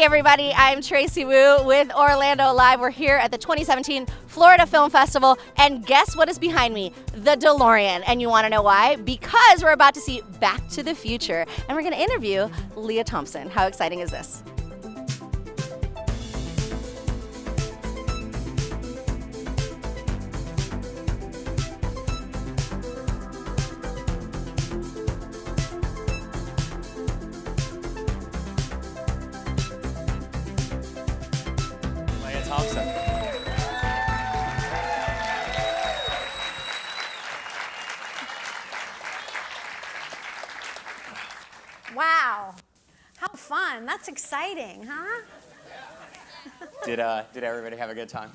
everybody, I'm Tracy Wu with Orlando Live. We're here at the 2017 Florida Film Festival, and guess what is behind me? The DeLorean. And you want to know why? Because we're about to see Back to the Future, and we're going to interview Lea Thompson. How exciting is this? Lea Thompson. Wow, how fun. That's exciting, huh? Did everybody have a good time?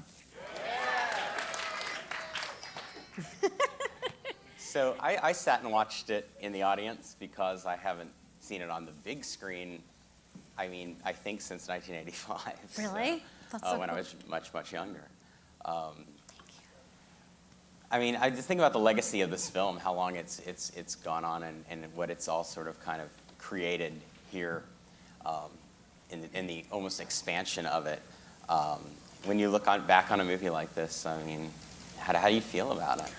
So I sat and watched it in the audience because I haven't seen it on the big screen, I think since 1985. Really? That's so when cool. I was much younger. I just think about the legacy of this film, how long it's gone on, and what it's all sort of kind of created here in the almost expansion of it. When you look back on a movie like this, how do you feel about it?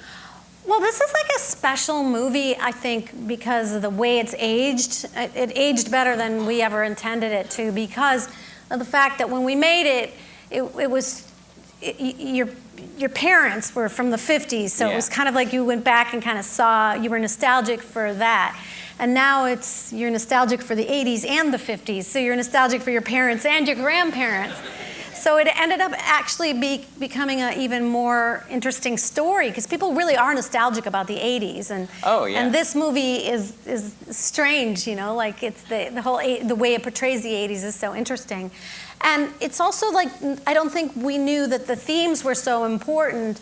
Well, this is like a special movie, I think, because of the way it's aged. It aged better than we ever intended it to, because of the fact that when we made your parents were from the 50s, so yeah. It was kind of like you went back and kind of you were nostalgic for that. And now you're nostalgic for the 80s and the 50s, so you're nostalgic for your parents and your grandparents. So it ended up actually becoming an even more interesting story, because people really are nostalgic about the 80s, and oh, yeah. And this movie is strange, like it's the way it portrays the 80s is so interesting. And it's also like, I don't think we knew that the themes were so important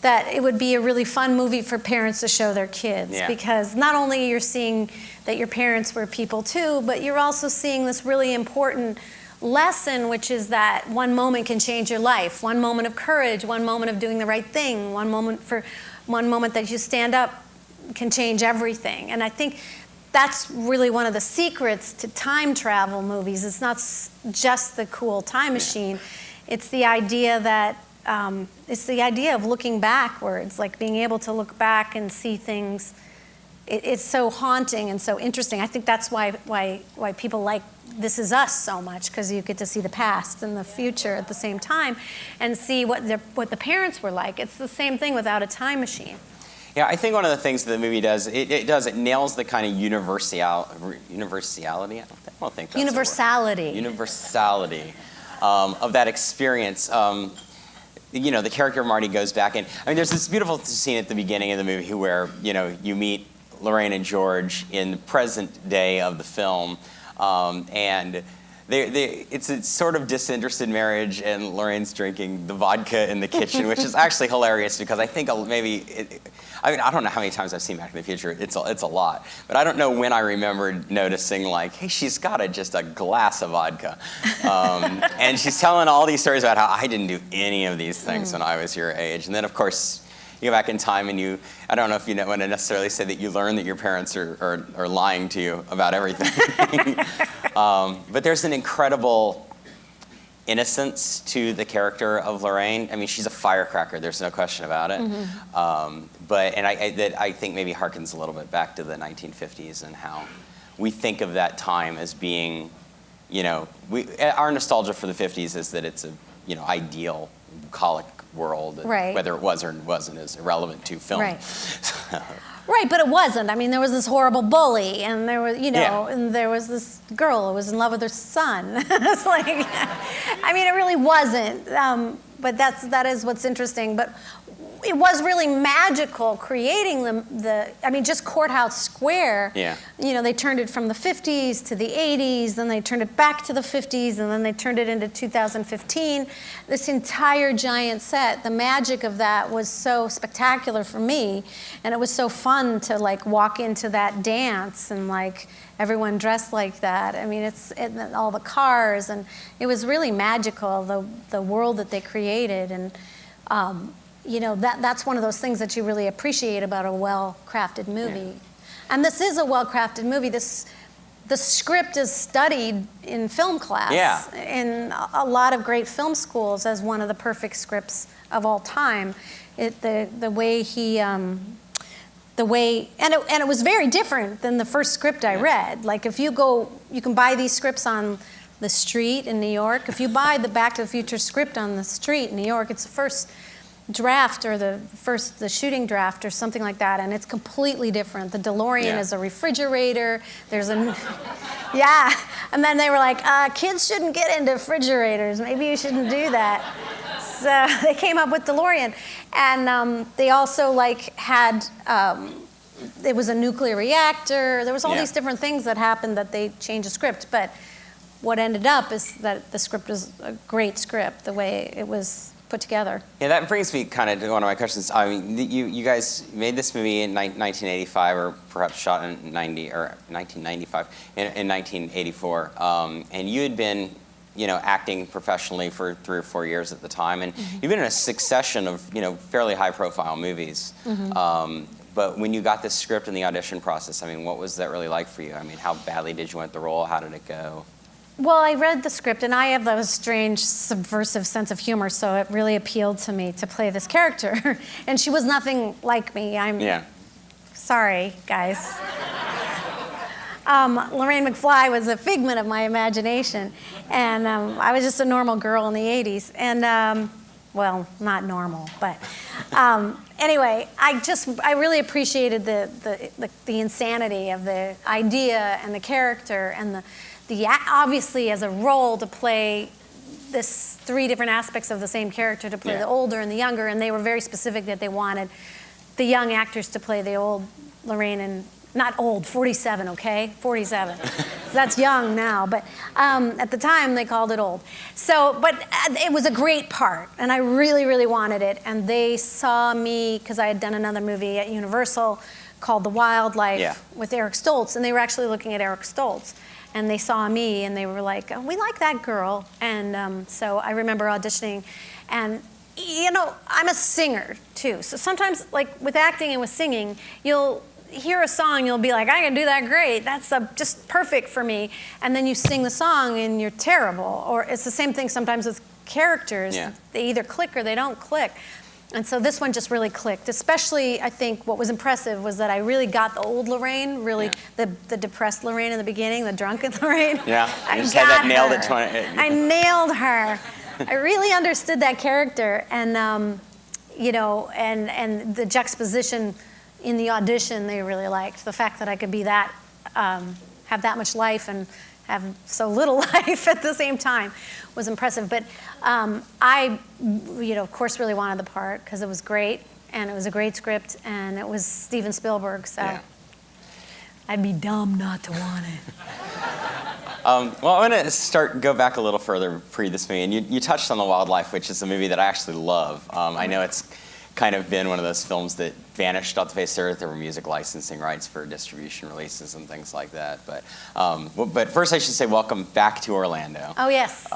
that it would be a really fun movie for parents to show their kids. Yeah. Because not only you're seeing that your parents were people too, but you're also seeing this really important lesson, which is that one moment can change your life. One moment of courage, one moment of doing the right thing, one moment that you stand up can change everything. And I think that's really one of the secrets to time travel movies. It's not just the cool time machine. It's the idea that of looking backwards, like being able to look back and see things. It's so haunting and so interesting. I think that's why people like This Is Us so much, because you get to see the past and the future at the same time and see what the parents were like. It's the same thing without a time machine. Yeah, I think one of the things that the movie does, it nails the kind of universality. I don't think that's universality. Universality of that experience. The character of Marty goes back, and there's this beautiful scene at the beginning of the movie where you meet Lorraine and George in the present day of the film, and it's a sort of disinterested marriage, and Lorraine's drinking the vodka in the kitchen, which is actually hilarious, because I think I don't know how many times I've seen Back to the Future. It's a lot, but I don't know when I remembered noticing, like, hey, she's got just a glass of vodka, and she's telling all these stories about how I didn't do any of these things when I was your age, and then of course you go back in time and I don't know if you want to necessarily say that you learn that your parents are lying to you about everything. But there's an incredible innocence to the character of Lorraine. She's a firecracker, there's no question about it. I think maybe harkens a little bit back to the 1950s and how we think of that time as being, our nostalgia for the 50s is that it's a, ideal, bucolic world, right. Whether it was or wasn't is irrelevant to film. Right. Right, but it wasn't. There was this horrible bully, and there was, and there was this girl who was in love with her son. It's like, it really wasn't. But that is what's interesting. But it was really magical creating just Courthouse Square. Yeah. They turned it from the 50s to the 80s, then they turned it back to the 50s, and then they turned it into 2015. This entire giant set, the magic of that was so spectacular for me, and it was so fun to walk into that dance and everyone dressed like that. All the cars, and it was really magical, the world that they created, and that's one of those things that you really appreciate about a well-crafted movie. Yeah. And this is a well-crafted movie. the script is studied in film class in a lot of great film schools as one of the perfect scripts of all time. The way he, the way, and it was very different than the first script I read. Like if you go, you can buy these scripts on the street in New York. If you buy the Back to the Future script on the street in New York, it's the first draft or the shooting draft or something like that, and it's completely different. The DeLorean is a refrigerator. There's a, and then they were like, kids shouldn't get into refrigerators. Maybe you shouldn't do that. So they came up with DeLorean, and they also like had, it was a nuclear reactor. There was all these different things that happened that they changed the script, but what ended up is that the script was a great script, the way it was put together. Yeah, that brings me kind of to one of my questions. I mean, you guys made this movie in 1985, or perhaps shot in 1995, in 1984, and you had been, acting professionally for 3 or 4 years at the time, and you've been in a succession of, fairly high-profile movies. But when you got this script in the audition process, I mean, what was that really like for you? I mean, how badly did you want the role? How did it go? Well, I read the script, and I have a strange, subversive sense of humor, so it really appealed to me to play this character. And she was nothing like me. Sorry, guys. Lorraine McFly was a figment of my imagination, and I was just a normal girl in the 80s. And, well, not normal, but anyway, I really appreciated the insanity of the idea and the character and obviously as a role to play this 3 different aspects of the same character, to play the older and the younger, and they were very specific that they wanted the young actors to play the old Lorraine, and not old, 47, okay? 47. That's young now, but at the time they called it old. So, but it was a great part, and I really, really wanted it, and they saw me, because I had done another movie at Universal called The Wildlife with Eric Stoltz, and they were actually looking at Eric Stoltz. And they saw me, and they were like, we like that girl. And so I remember auditioning. And, I'm a singer, too. So sometimes, like with acting and with singing, you'll hear a song, you'll be like, I can do that great. That's just perfect for me. And then you sing the song, and you're terrible. Or it's the same thing sometimes with characters. They either click or they don't click. And so this one just really clicked. Especially, I think, what was impressive was that I really got the old Lorraine, the depressed Lorraine in the beginning, the drunken Lorraine. Yeah, you just had that nailed at 20. I nailed her. I really understood that character, and and the juxtaposition in the audition they really liked. The fact that I could be that, have that much life and have so little life at the same time was impressive. But I, of course, really wanted the part because it was great, and it was a great script, and it was Steven Spielberg, so I'd be dumb not to want it. Well, I want to go back a little further pre this movie, and you touched on The Wildlife, which is a movie that I actually love. I know it's kind of been one of those films that vanished off the face of the earth. There were music licensing rights for distribution releases and things like that. But first I should say welcome back to Orlando. Oh, yes.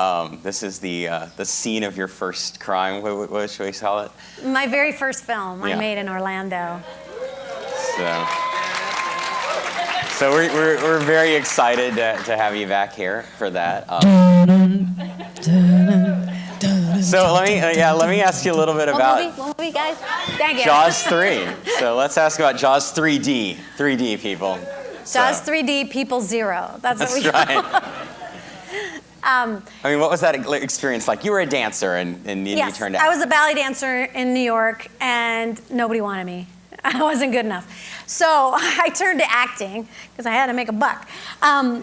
This is the scene of your first crime. What should we call it? My very first film I made in Orlando. So we're very excited to have you back here for that. So let me ask you a little bit about what movie, guys? Dang it. Jaws 3. So let's ask about Jaws 3D. 3D people. Jaws 3D people 0. That's what we right. call it. I mean, what was that experience like? You were a dancer, and you turned out. I was a ballet dancer in New York, and nobody wanted me. I wasn't good enough. So I turned to acting because I had to make a buck. I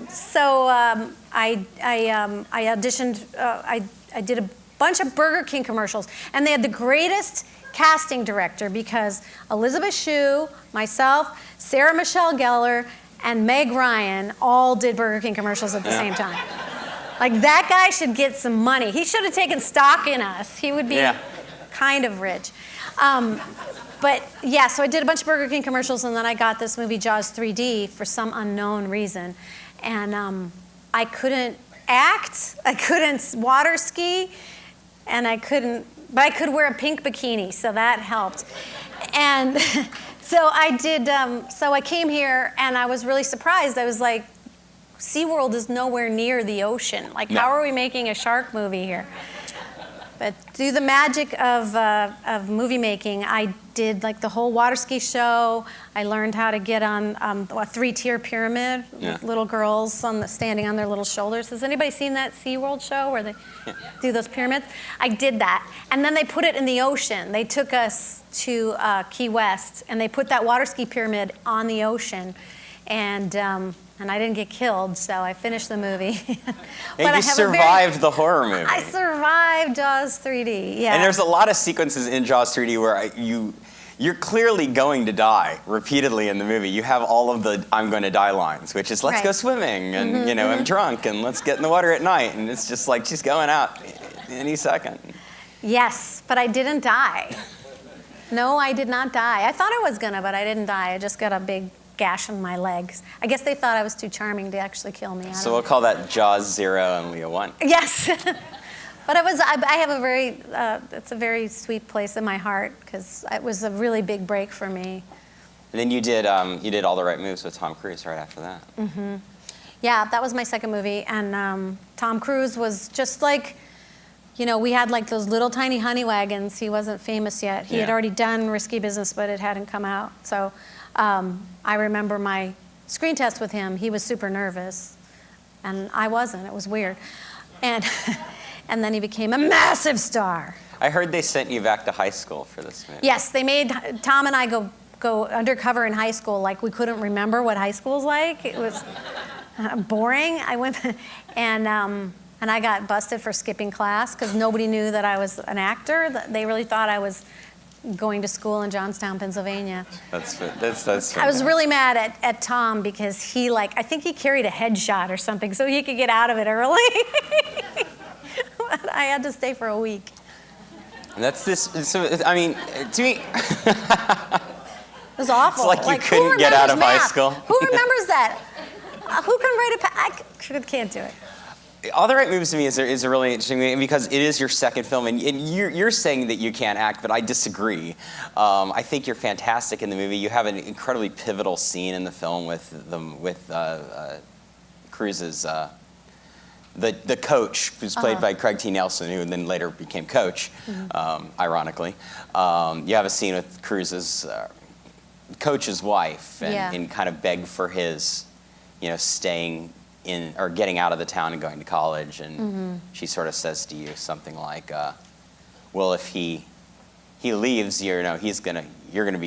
auditioned. I did a bunch of Burger King commercials, and they had the greatest casting director because Elizabeth Shue, myself, Sarah Michelle Gellar, and Meg Ryan all did Burger King commercials at the same time. Like, that guy should get some money. He should have taken stock in us. He would be kind of rich. But yeah, so I did a bunch of Burger King commercials, and then I got this movie Jaws 3D for some unknown reason. And I couldn't act, I couldn't water ski, and but I could wear a pink bikini, so that helped. And so I did, so I came here, and I was really surprised. I was like, SeaWorld is nowhere near the ocean. Like, No. how are we making a shark movie here? But through the magic of movie making, I did like the whole water ski show. I learned how to get on a 3-tier pyramid, with little girls standing on their little shoulders. Has anybody seen that SeaWorld show where they do those pyramids? I did that. And then they put it in the ocean. They took us to Key West, and they put that water ski pyramid on the ocean. And I didn't get killed, so I finished the movie. And you survived the horror movie. I survived Jaws 3D, yeah. And there's a lot of sequences in Jaws 3D where you're clearly going to die repeatedly in the movie. You have all of the "I'm going to die" lines, which is "Let's go swimming," and I'm drunk, and let's get in the water at night, and it's just like she's going out any second. Yes, but I didn't die. No, I did not die. I thought I was gonna, but I didn't die. I just got a big gash on my legs. I guess they thought I was too charming to actually kill me. So we'll call that Jaws 0 and Lea 1. Yes. But I have it's a very sweet place in my heart because it was a really big break for me. And then you did All the Right Moves with Tom Cruise right after that. Mm-hmm. Yeah, that was my second movie. And Tom Cruise was just like, we had like those little tiny honey wagons. He wasn't famous yet. He had already done Risky Business, but it hadn't come out. So I remember my screen test with him. He was super nervous, and I wasn't. It was weird. And and then he became a massive star. I heard they sent you back to high school for this movie. Yes, they made Tom and I go undercover in high school. Like, we couldn't remember what high school's like. It was boring. I went and I got busted for skipping class because nobody knew that I was an actor. They really thought I was going to school in Johnstown, Pennsylvania. That's I was really mad at Tom because I think he carried a headshot or something so he could get out of it early. But I had to stay for a week. So, I mean, to me... It was awful. It's like you couldn't get out of high school. Who remembers that? Who can write I can't do it. All the Right Moves to me is a really interesting movie because it is your second film, and you're saying that you can't act, but I disagree. I think you're fantastic in the movie. You have an incredibly pivotal scene in the film with Cruise's the coach, who's played by Craig T. Nelson, who then later became Coach, ironically. You have a scene with Cruise's Coach's wife, and kind of beg for his, staying in or getting out of the town and going to college, and she sort of says to you something like, "Well, if he leaves, you're gonna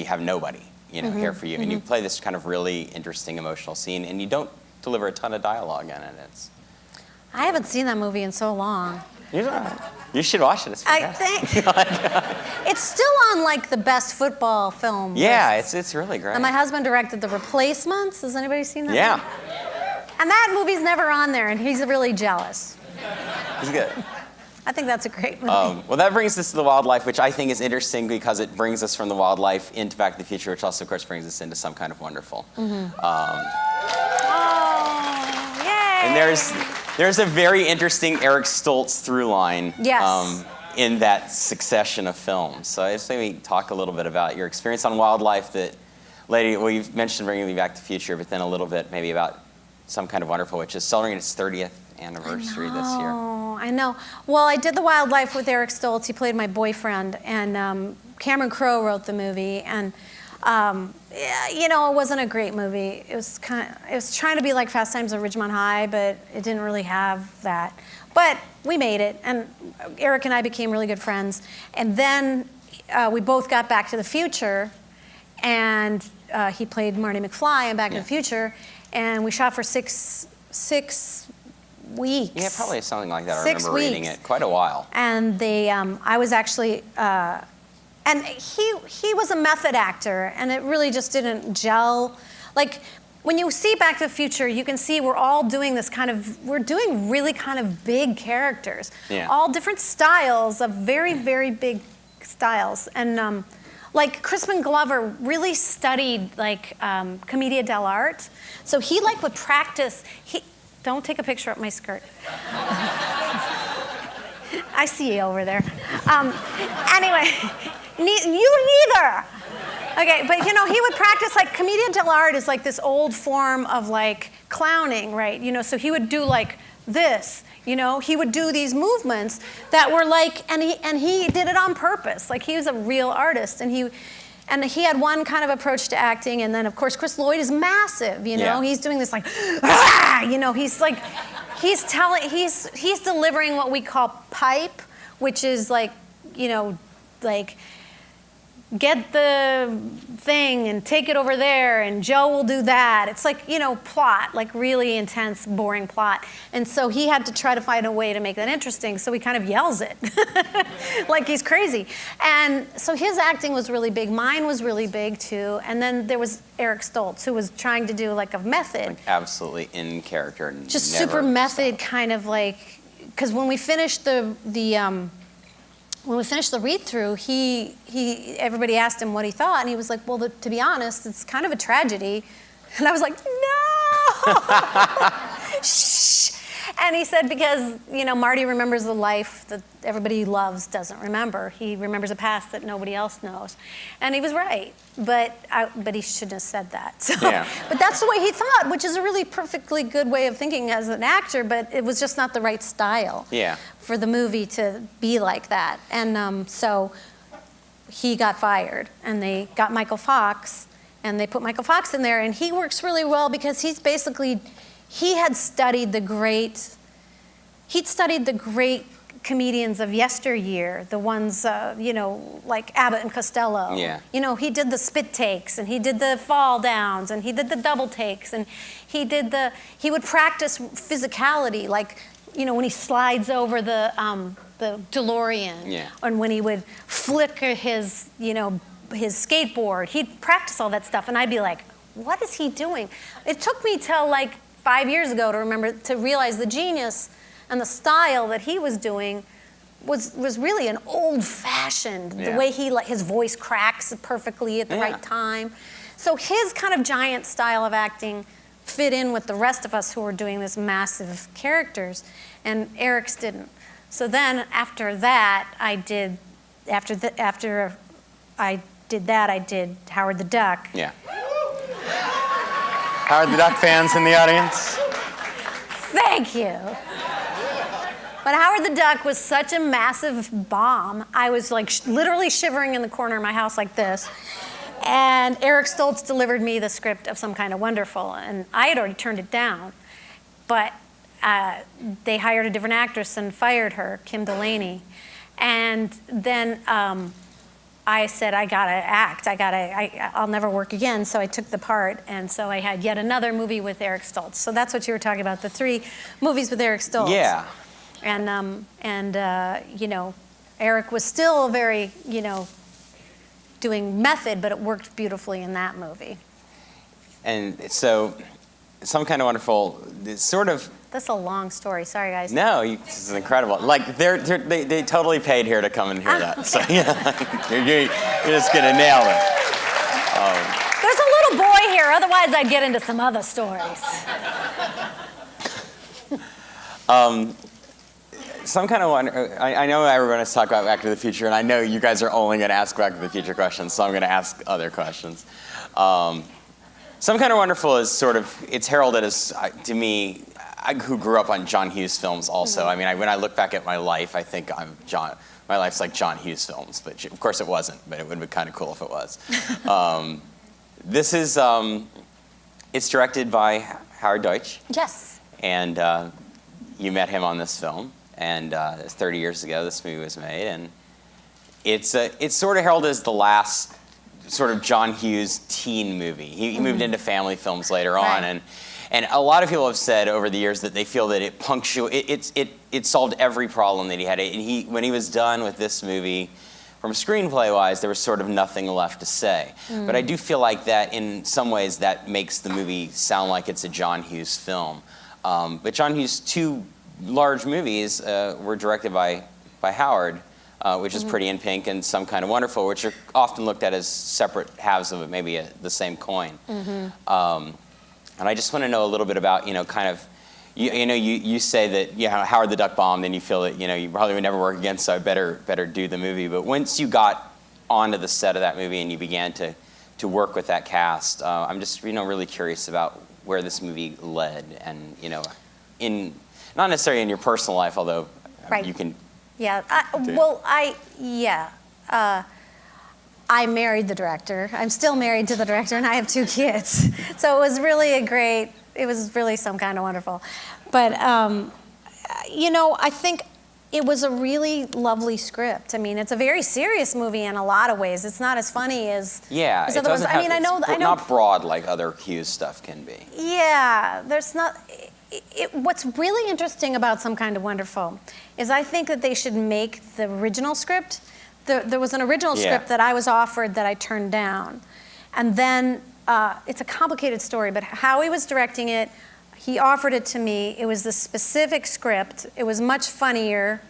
have nobody, here for you." And you play this kind of really interesting emotional scene, and you don't deliver a ton of dialogue in it. I haven't seen that movie in so long. You should watch it. It's fantastic. It's still on like the best football film. Yeah, lists. it's really great. And my husband directed The Replacements. Has anybody seen that? Yeah. movie? And that movie's never on there, and he's really jealous. It's good. I think that's a great movie. Well, that brings us to the wildlife, which I think is interesting because it brings us from the wildlife into Back to the Future, which also, of course, brings us into Some Kind of Wonderful. Oh, yay! And there's a very interesting Eric Stoltz through line in that succession of films. So I just maybe talk a little bit about your experience on wildlife you've mentioned bringing me Back to the Future, but then a little bit maybe about Some Kind of Wonderful, which is celebrating its 30th anniversary this year. Oh, I know. Well, I did the wildlife with Eric Stoltz. He played my boyfriend, and Cameron Crowe wrote the movie. And it wasn't a great movie. It was trying to be like Fast Times at Ridgemont High, but it didn't really have that. But we made it, and Eric and I became really good friends. And then we both got Back to the Future, and he played Marty McFly in Back to the Future. And we shot for six weeks. Yeah, probably something like that. 6 I remember reading it quite a while. And I was actually, and he was a method actor, and it really just didn't gel. Like, when you see Back to the Future, you can see we're all doing we're doing really kind of big characters. Yeah. All different styles of very, very big styles. And like Crispin Glover really studied like commedia dell'arte. So he would practice. Don't take a picture of my skirt. I see you over there. Anyway, you neither. Okay, but he would practice like commedia dell'arte is like this old form of like clowning, right? You know, so he would do like this, you know, he would do these movements that were like, and he did it on purpose. Like, he was a real artist, and he had one kind of approach to acting, and then of course Chris Lloyd is massive, you know, he's doing this like, you know, he's like, he's delivering what we call pipe, which is like, you know, like, get the thing and take it over there, and Joe will do that. It's like, you know, plot, like really intense, boring plot. And so he had to try to find a way to make that interesting, so he kind of yells it like he's crazy. And so his acting was really big. Mine was really big too. And then there was Eric Stoltz, who was trying to do like a method. Like absolutely in character. Just super method, kind of like, because when we finished the read-through, everybody asked him what he thought, and he was like, well, to be honest, it's kind of a tragedy. And I was like, no! Shh. And he said, because, you know, Marty remembers the life that everybody he loves doesn't remember. He remembers a past that nobody else knows. And he was right, but he shouldn't have said that. So, but that's the way he thought, which is a really perfectly good way of thinking as an actor, but it was just not the right style for the movie to be like that. And so he got fired, and they got Michael Fox, and they put Michael Fox in there, and he works really well because he'd studied the great comedians of yesteryear, the ones, you know, like Abbott and Costello. Yeah. You know, he did the spit takes, and he did the fall downs, and he did the double takes, and he would practice physicality, like, you know, when he slides over the DeLorean, and when he would flicker his, you know, his skateboard, he'd practice all that stuff, and I'd be like, what is he doing? It took me till like 5 years ago to realize the genius and the style that he was doing was really an old-fashioned, the way his voice cracks perfectly at the right time. So his kind of giant style of acting fit in with the rest of us who were doing this massive characters, and Eric's didn't. So then after that, I did Howard the Duck. Yeah. Howard the Duck fans in the audience? Thank you. But Howard the Duck was such a massive bomb. I was like literally shivering in the corner of my house like this. And Eric Stoltz delivered me the script of Some Kind of Wonderful, and I had already turned it down. But they hired a different actress and fired her, Kim Delaney. And then I said, I gotta act. I'll never work again. So I took the part, and so I had yet another movie with Eric Stoltz. So that's what you were talking about, the 3 movies with Eric Stoltz. Yeah. And you know, Eric was still very, you know, doing method, but it worked beautifully in that movie. And so, Some Kind of Wonderful, it's sort of. That's a long story. Sorry, guys. No, this is incredible. Like, they totally paid here to come and hear that. So, you're just going to nail it. There's a little boy here. Otherwise, I'd get into some other stories. Some Kind of Wonder. I know everyone is talking about Back to the Future, and I know you guys are only going to ask Back to the Future questions, so I'm going to ask other questions. Some Kind of Wonderful is sort of, it's heralded as, to me, who grew up on John Hughes films also. I mean, when I look back at my life, I think my life's like John Hughes films, but of course it wasn't, but it would be kind of cool if it was. This is, it's directed by Howard Deutsch. Yes. And you met him on this film, and 30 years ago this movie was made, and it's sort of heralded as the last sort of John Hughes teen movie. He moved into family films later on, and a lot of people have said over the years that they feel that it solved every problem that he had. And when he was done with this movie, from screenplay-wise, there was sort of nothing left to say. But I do feel like that in some ways that makes the movie sound like it's a John Hughes film. But John Hughes' 2 large movies were directed by Howard, which is Pretty in Pink and Some Kind of Wonderful, which are often looked at as separate halves of maybe the same coin. And I just want to know a little bit about, kind of, you say that, Howard the Duck bombed, and you feel that, you probably would never work again, so I better do the movie. But once you got onto the set of that movie and you began to work with that cast, I'm just, really curious about where this movie led, and in not necessarily in your personal life, although Right. you can. Yeah. I married the director. I'm still married to the director, and I have 2 kids. So it was really it was really some kind of wonderful. But, I think it was a really lovely script. I mean, it's a very serious movie in a lot of ways. It's not as funny as Yeah, as it other ones. doesn't have, I know. not broad like other Hughes stuff can be. Yeah, there's not. What's really interesting about Some Kind of Wonderful is I think that they should make the original script. There was an original script that I was offered that I turned down. And then it's a complicated story, but Howie was directing it. He offered it to me. It was the specific script. It was much funnier,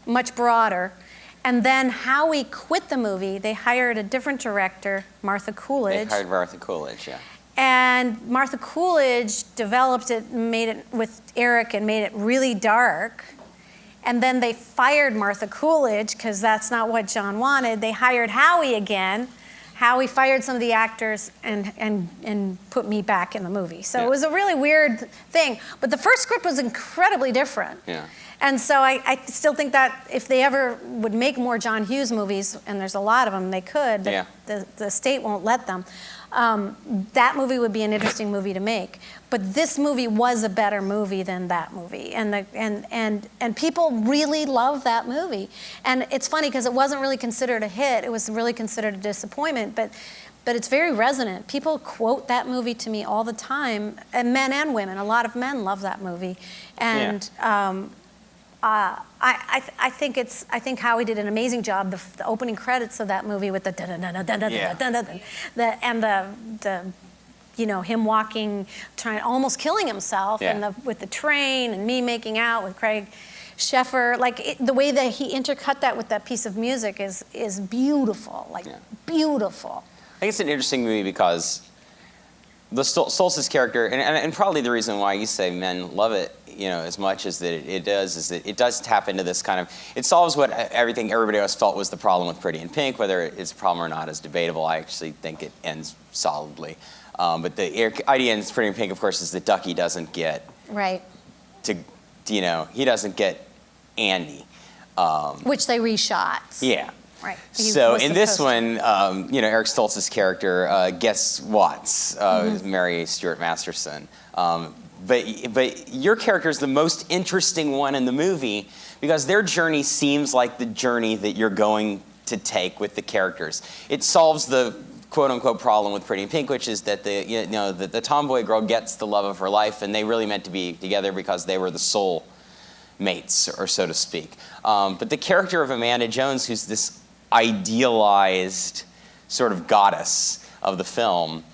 much broader. And then Howie quit the movie. They hired a different director, Martha Coolidge. They hired Martha Coolidge, yeah. And Martha Coolidge developed it, made it with Eric, and made it really dark. And then they fired Martha Coolidge because that's not what John wanted. They hired Howie again. Howie fired some of the actors and put me back in the movie. So it was a really weird thing. But the first script was incredibly different. Yeah. And so I still think that if they ever would make more John Hughes movies, and there's a lot of them, they could, but the state won't let them. That movie would be an interesting movie to make. But this movie was a better movie than that movie, and people really love that movie. And it's funny because it wasn't really considered a hit; it was really considered a disappointment. But it's very resonant. People quote that movie to me all the time, and men and women. A lot of men love that movie, and. I think Howie did an amazing job. The opening credits of that movie with the him walking, almost killing himself, and with the train, and me making out with Craig Sheffer, the way that he intercut that with that piece of music is beautiful, beautiful. I think it's an interesting movie because the Stoltz's character, and probably the reason why you say men love it, as much as that it does, is that it does tap into this kind of, it solves what everybody else felt was the problem with Pretty in Pink. Whether it's a problem or not is debatable. I actually think it ends solidly. But the idea in Pretty in Pink, of course, is that Ducky doesn't get he doesn't get Andy. Which they reshot. Yeah. Right. So in this one, Eric Stoltz's character gets Watts, Mary Stuart Masterson. But your character is the most interesting one in the movie because their journey seems like the journey that you're going to take with the characters. It solves the quote-unquote problem with Pretty in Pink, which is that the tomboy girl gets the love of her life, and they really meant to be together because they were the soul mates, or so to speak. But the character of Amanda Jones, who's this idealized sort of goddess of the film,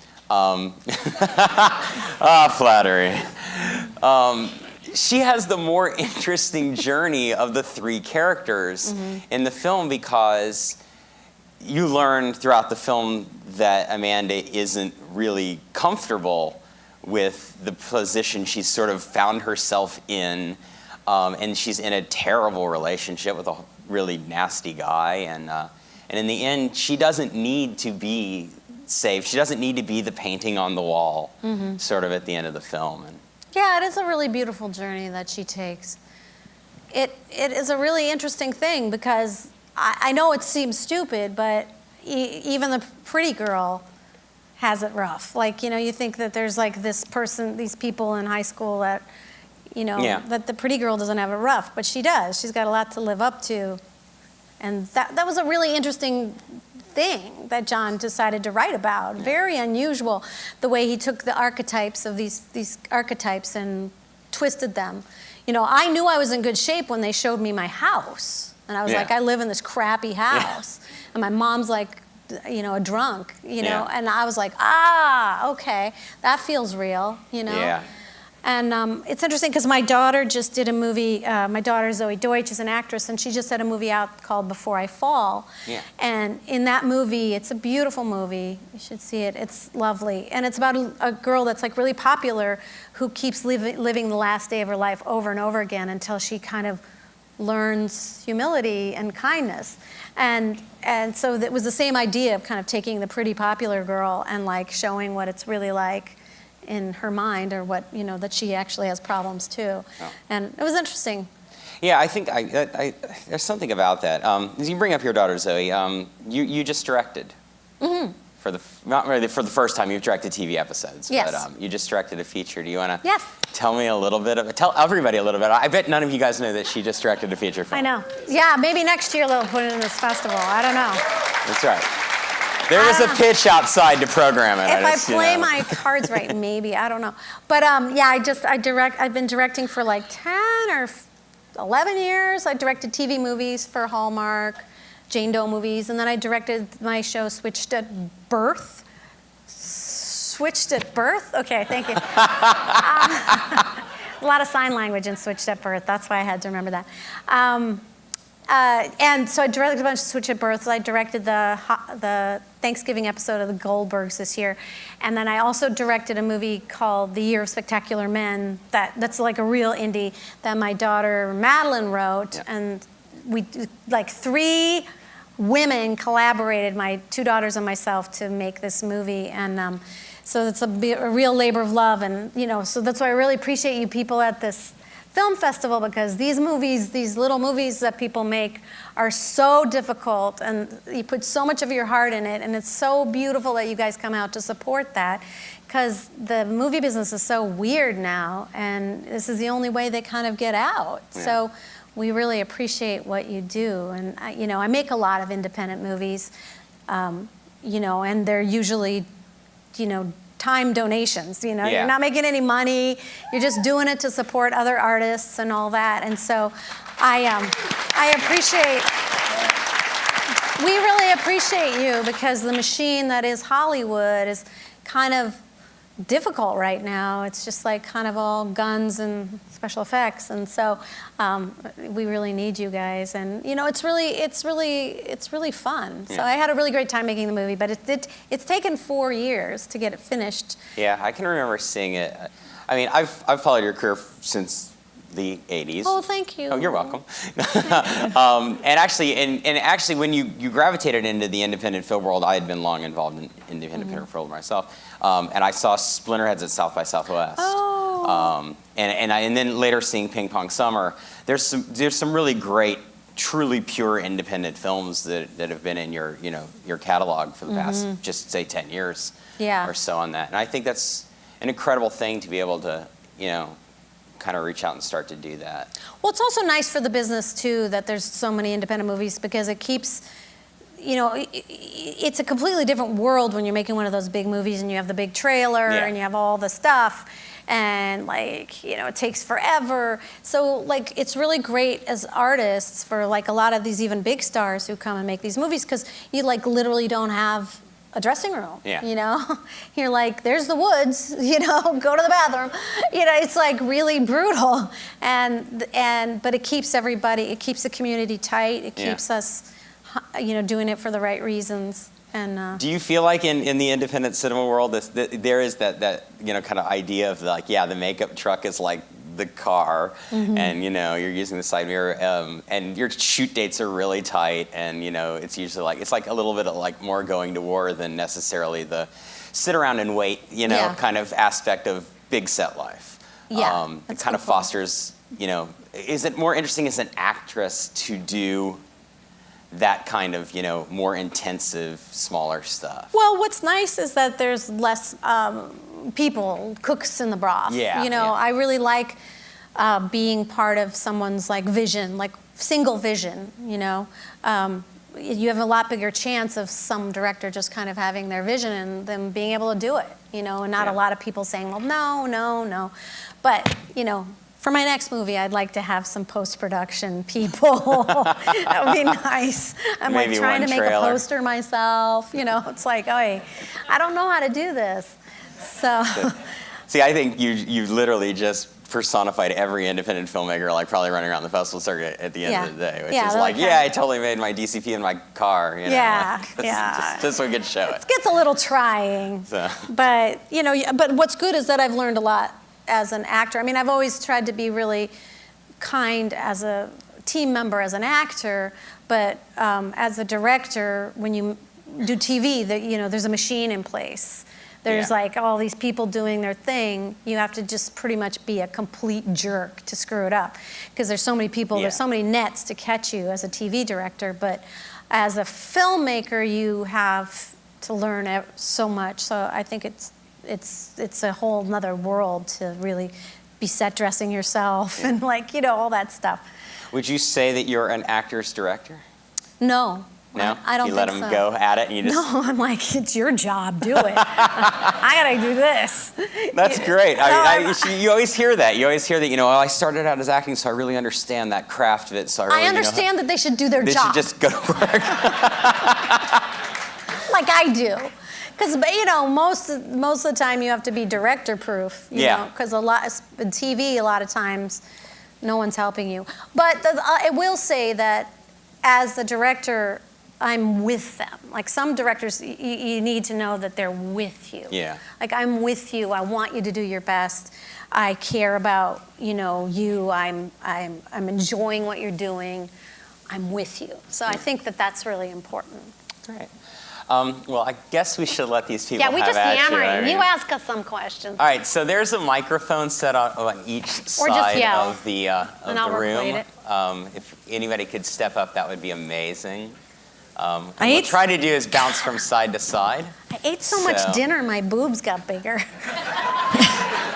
flattery. She has the more interesting journey of the 3 characters in the film because you learn throughout the film that Amanda isn't really comfortable with the position she's sort of found herself in, and she's in a terrible relationship with a really nasty guy, and in the end, she doesn't need to be saved. She doesn't need to be the painting on the wall, sort of at the end of the film. Yeah, it is a really beautiful journey that she takes. It is a really interesting thing because I know it seems stupid, but even the pretty girl has it rough. You think that there's this person, these people in high school that, that the pretty girl doesn't have it rough, but she does. She's got a lot to live up to. And that was a really interesting thing that John decided to write about. Very unusual, the way he took the archetypes of these archetypes and twisted them. I knew I was in good shape when they showed me my house. And I was like, I live in this crappy house. And my mom's like, a drunk, and I was like, okay, that feels real, Yeah. And it's interesting because my daughter just did a movie. My daughter, Zoe Deutsch, is an actress, and she just had a movie out called Before I Fall. Yeah. And in that movie, it's a beautiful movie. You should see it. It's lovely. And it's about a girl that's really popular who keeps living the last day of her life over and over again until she kind of learns humility and kindness. And so it was the same idea of kind of taking the pretty popular girl and showing what it's really like in her mind, or what, that she actually has problems too. Oh. And it was interesting. Yeah, I think there's something about that. As you bring up your daughter, Zoe, you just directed. Mm-hmm. Not really for the first time you've directed TV episodes, yes. but you just directed a feature. Do you want to yes. tell me a little bit tell everybody a little bit? I bet none of you guys know that she just directed a feature film. I know. Yeah, maybe next year they'll put it in this festival. I don't know. That's right. There was a pitch outside to program it. If I play my cards right, maybe. I don't know. But yeah, I've been directing for like 10 or 11 years. I directed TV movies for Hallmark, Jane Doe movies, and then I directed my show Switched at Birth. Switched at Birth? Okay, thank you. A lot of sign language in Switched at Birth. That's why I had to remember that. And so I directed a bunch of Switched at Birth. I directed the Thanksgiving episode of the Goldbergs this year. And then I also directed a movie called The Year of Spectacular Men that's like a real indie that my daughter Madeline wrote. Yeah. And we, like 3 women collaborated, my 2 daughters and myself, to make this movie. And so it's a real labor of love. And, so that's why I really appreciate you people at this film festival, because these movies, these little movies that people make, are so difficult, and you put so much of your heart in it, and it's so beautiful that you guys come out to support that, because the movie business is so weird now, and this is the only way they kind of get out. Yeah. So we really appreciate what you do. And I make a lot of independent movies, and they're usually, time donations, Yeah. You're not making any money, you're just doing it to support other artists and all that. And so we really appreciate you, because the machine that is Hollywood is kind of difficult right now. It's just like kind of all guns and special effects. And so we really need you guys. And it's really fun. Yeah. So I had a really great time making the movie, but it's taken 4 years to get it finished. Yeah, I can remember seeing it. I mean, I've followed your career since the 80s. Oh, thank you. Oh, you're welcome. And actually, when you gravitated into the independent film world, I had been long involved in independent film world myself. And I saw Splinterheads at South by Southwest. Oh. And then later seeing Ping Pong Summer. There's some really great, truly pure independent films that have been in your catalog for the past, just say 10 years or so on that. And I think that's an incredible thing to be able to, kind of reach out and start to do that. Well, it's also nice for the business too that there's so many independent movies, because it keeps, it's a completely different world when you're making one of those big movies and you have the big trailer and you have all the stuff, and it takes forever. So it's really great as artists for a lot of these even big stars who come and make these movies, because you literally don't have a dressing room. Yeah. You're like, there's the woods, go to the bathroom. It's really brutal. But it keeps it keeps the community tight. It keeps us, doing it for the right reasons. And do you feel like in the independent cinema world there is that kind of idea of the makeup truck is like the car, and you're using the side mirror, and your shoot dates are really tight, and it's usually it's like a little bit of more going to war than necessarily the sit around and wait kind of aspect of big set life. Yeah, it kind of fosters, is it more interesting as an actress to do that kind of more intensive, smaller stuff? Well, what's nice is that there's less people, cooks in the broth. I really like being part of someone's vision, single vision. You have a lot bigger chance of some director just kind of having their vision and them being able to do it. And not a lot of people saying, well, no. But for my next movie, I'd like to have some post-production people. That would be nice. I'm Maybe trying to make a trailer. poster myself. It's like, oh, I don't know how to do this. So. See, I think you literally just personified every independent filmmaker probably running around the festival circuit at the end of the day, which is I totally made my DCP in my car. Just so we could show it. It gets a little trying. So. But but what's good is that I've learned a lot as an actor. I mean, I've always tried to be really kind as a team member, as an actor, but as a director, when you do TV, there's a machine in place There's Yeah. like all these people doing their thing. You have to just pretty much be a complete jerk to screw it up, because there's so many people, Yeah. there's so many nets to catch you as a TV director. But as a filmmaker, you have to learn so much. So I think it's a whole nother world to really be set dressing yourself and like, all that stuff. Would you say that you're an actor's director? No. No? I don't you think let them so. go at it and you just... No, I'm like, it's your job, do it. I gotta do this. That's great. You always hear that. You always hear that, I started out as acting, so I really understand that craft of it. So I really, understand that they should do their they job. should just go to work. Like I do. Because, most of the time you have to be director proof. Yeah. Because in TV, a lot of times, no one's helping you. But I will say that as the director, I'm with them. Like some directors, you need to know that they're with you. Yeah. Like I'm with you. I want you to do your best. I care about you. I'm enjoying what you're doing. I'm with you. So I think that that's really important. Great. Well, I guess we should let these people Yeah, we have just at yammering. you. I mean. You ask us some questions. All right, so there's a microphone set on each side yell, of the and I'll room. recorded it. If anybody could step up, that would be amazing. And I what ate- we'll try to do is bounce from side to side. I ate so much So- dinner, my boobs got bigger.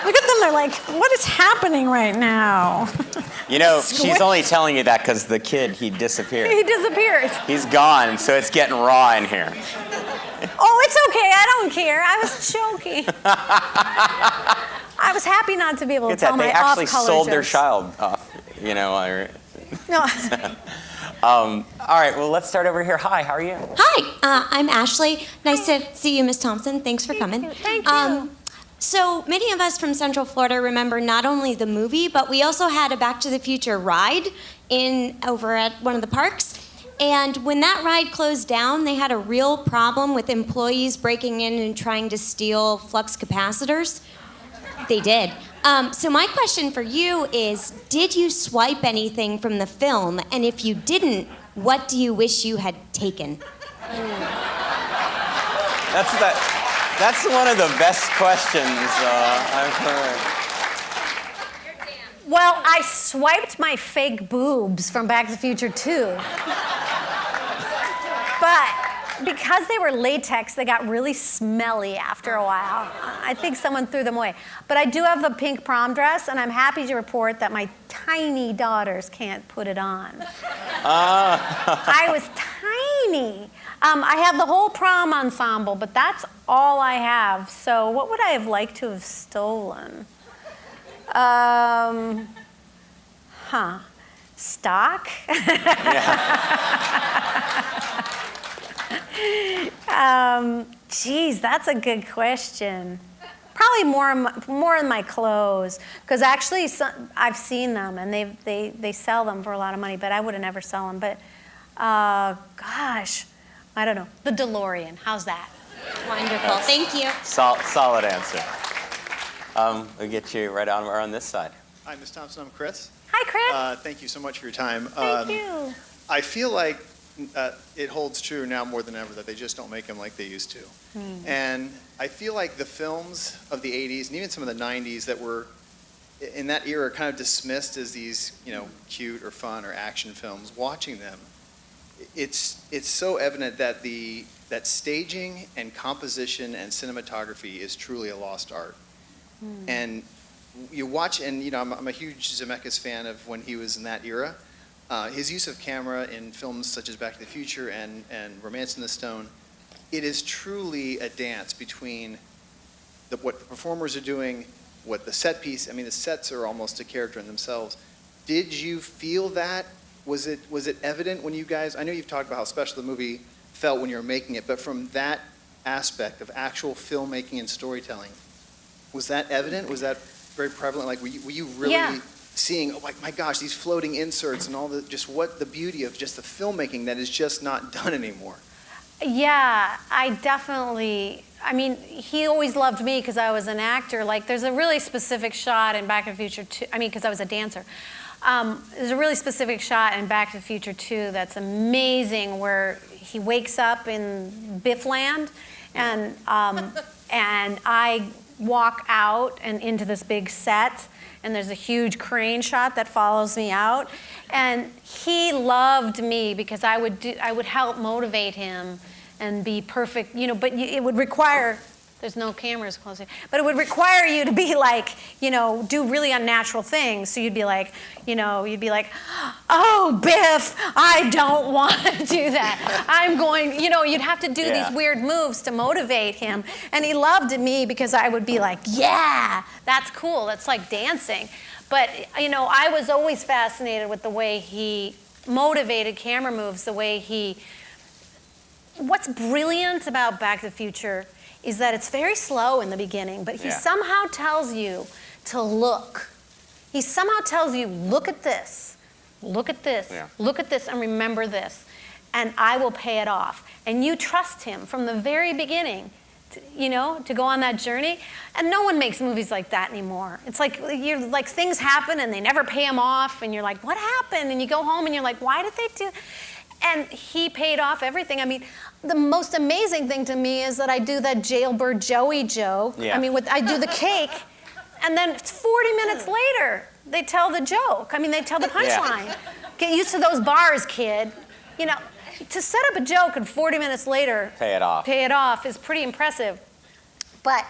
Look at them, they're like, what is happening right now? She's Squish. only telling you that because the kid, he disappeared. He disappears. He's gone, so it's getting raw in here. Oh, it's okay, I don't care. I was joking. I was happy not to be able to Get tell that. They my actually off-color sold their jokes. child off, No. All right, well, let's start over here. Hi, how are you? Hi, I'm Ashley. Nice to see you, Miss Thompson. Thanks for coming. Thank you. So many of us from Central Florida remember not only the movie, but we also had a Back to the Future ride over at one of the parks. And when that ride closed down, they had a real problem with employees breaking in and trying to steal flux capacitors. They did. So my question for you is, did you swipe anything from the film? And if you didn't, what do you wish you had taken? That's one of the best questions I've heard. Well, I swiped my fake boobs from Back to the Future 2. But because they were latex, they got really smelly after a while. I think someone threw them away. But I do have the pink prom dress, and I'm happy to report that my tiny daughters can't put it on. I was tiny. I have the whole prom ensemble, but that's all I have. So what would I have liked to have stolen? Stock? Geez, that's a good question. Probably more in my clothes, because actually I've seen them and they sell them for a lot of money, but I would have never sell them. But gosh, I don't know. The DeLorean, how's that? Wonderful. Thank you. Solid answer. We'll get you right on this side. Hi, Ms. Thompson. I'm Chris. Hi, Chris. Thank you so much for your time. Thank you. I feel like it holds true now more than ever that they just don't make them like they used to. And I feel like the films of the 80s and even some of the 90s that were in that era kind of dismissed as these, cute or fun or action films. Watching them, it's so evident that that staging and composition and cinematography is truly a lost art. And you watch, and I'm a huge Zemeckis fan of when he was in that era. His use of camera in films such as Back to the Future and Romance in the Stone, it is truly a dance between what the performers are doing, what the set piece. The sets are almost a character in themselves. Did you feel that? Was it evident when you guys? I know you've talked about how special the movie felt when you were making it, but from that aspect of actual filmmaking and storytelling, was that evident? Was that very prevalent? Like, were you really seeing, oh my gosh, these floating inserts and all the beauty of just the filmmaking that is just not done anymore? Yeah, I definitely, he always loved me because I was an actor. Like, there's a really specific shot in Back to the Future 2, because I was a dancer. There's a really specific shot in Back to the Future 2 that's amazing where he wakes up in Biffland And I walk out and into this big set, and there's a huge crane shot that follows me out. And he loved me because I would help motivate him and be perfect, but it would require, there's no cameras closing, but it would require you to be like, do really unnatural things. So you'd be like, oh, Biff, I don't want to do that. I'm going, you'd have to do these weird moves to motivate him. And he loved me because I would be like, yeah, that's cool. That's like dancing. But, I was always fascinated with the way he motivated camera moves, the way what's brilliant about Back to the Future is that it's very slow in the beginning, but he somehow tells you to look. He somehow tells you, look at this, look at this, look at this, and remember this, and I will pay it off. And you trust him from the very beginning, to go on that journey. And no one makes movies like that anymore. It's like things happen and they never pay them off, and you're like, what happened? And you go home and you're like, why did they do? And he paid off everything. I mean, the most amazing thing to me is that I do that Jailbird Joey joke. Yeah. I mean, I do the cake, and then 40 minutes later, they tell the joke. I mean, they tell the punchline. Get used to those bars, kid. To set up a joke and 40 minutes later pay it off is pretty impressive. But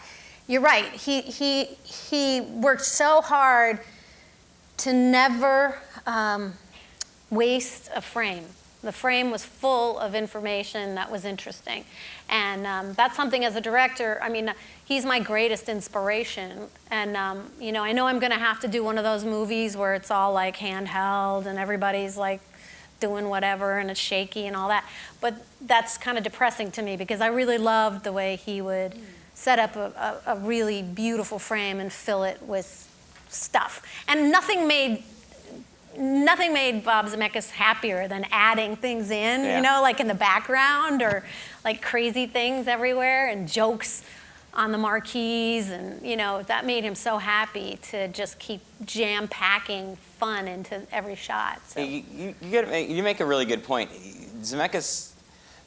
you're right. He worked so hard to never waste a frame. The frame was full of information that was interesting. And that's something as a director, I mean, he's my greatest inspiration. And, I know I'm going to have to do one of those movies where it's all like handheld and everybody's like doing whatever and it's shaky and all that. But that's kind of depressing to me because I really loved the way he would set up a really beautiful frame and fill it with stuff. And nothing made Bob Zemeckis happier than adding things in, like in the background or like crazy things everywhere and jokes on the marquees. And, that made him so happy to just keep jam-packing fun into every shot. So. You make a really good point. Zemeckis,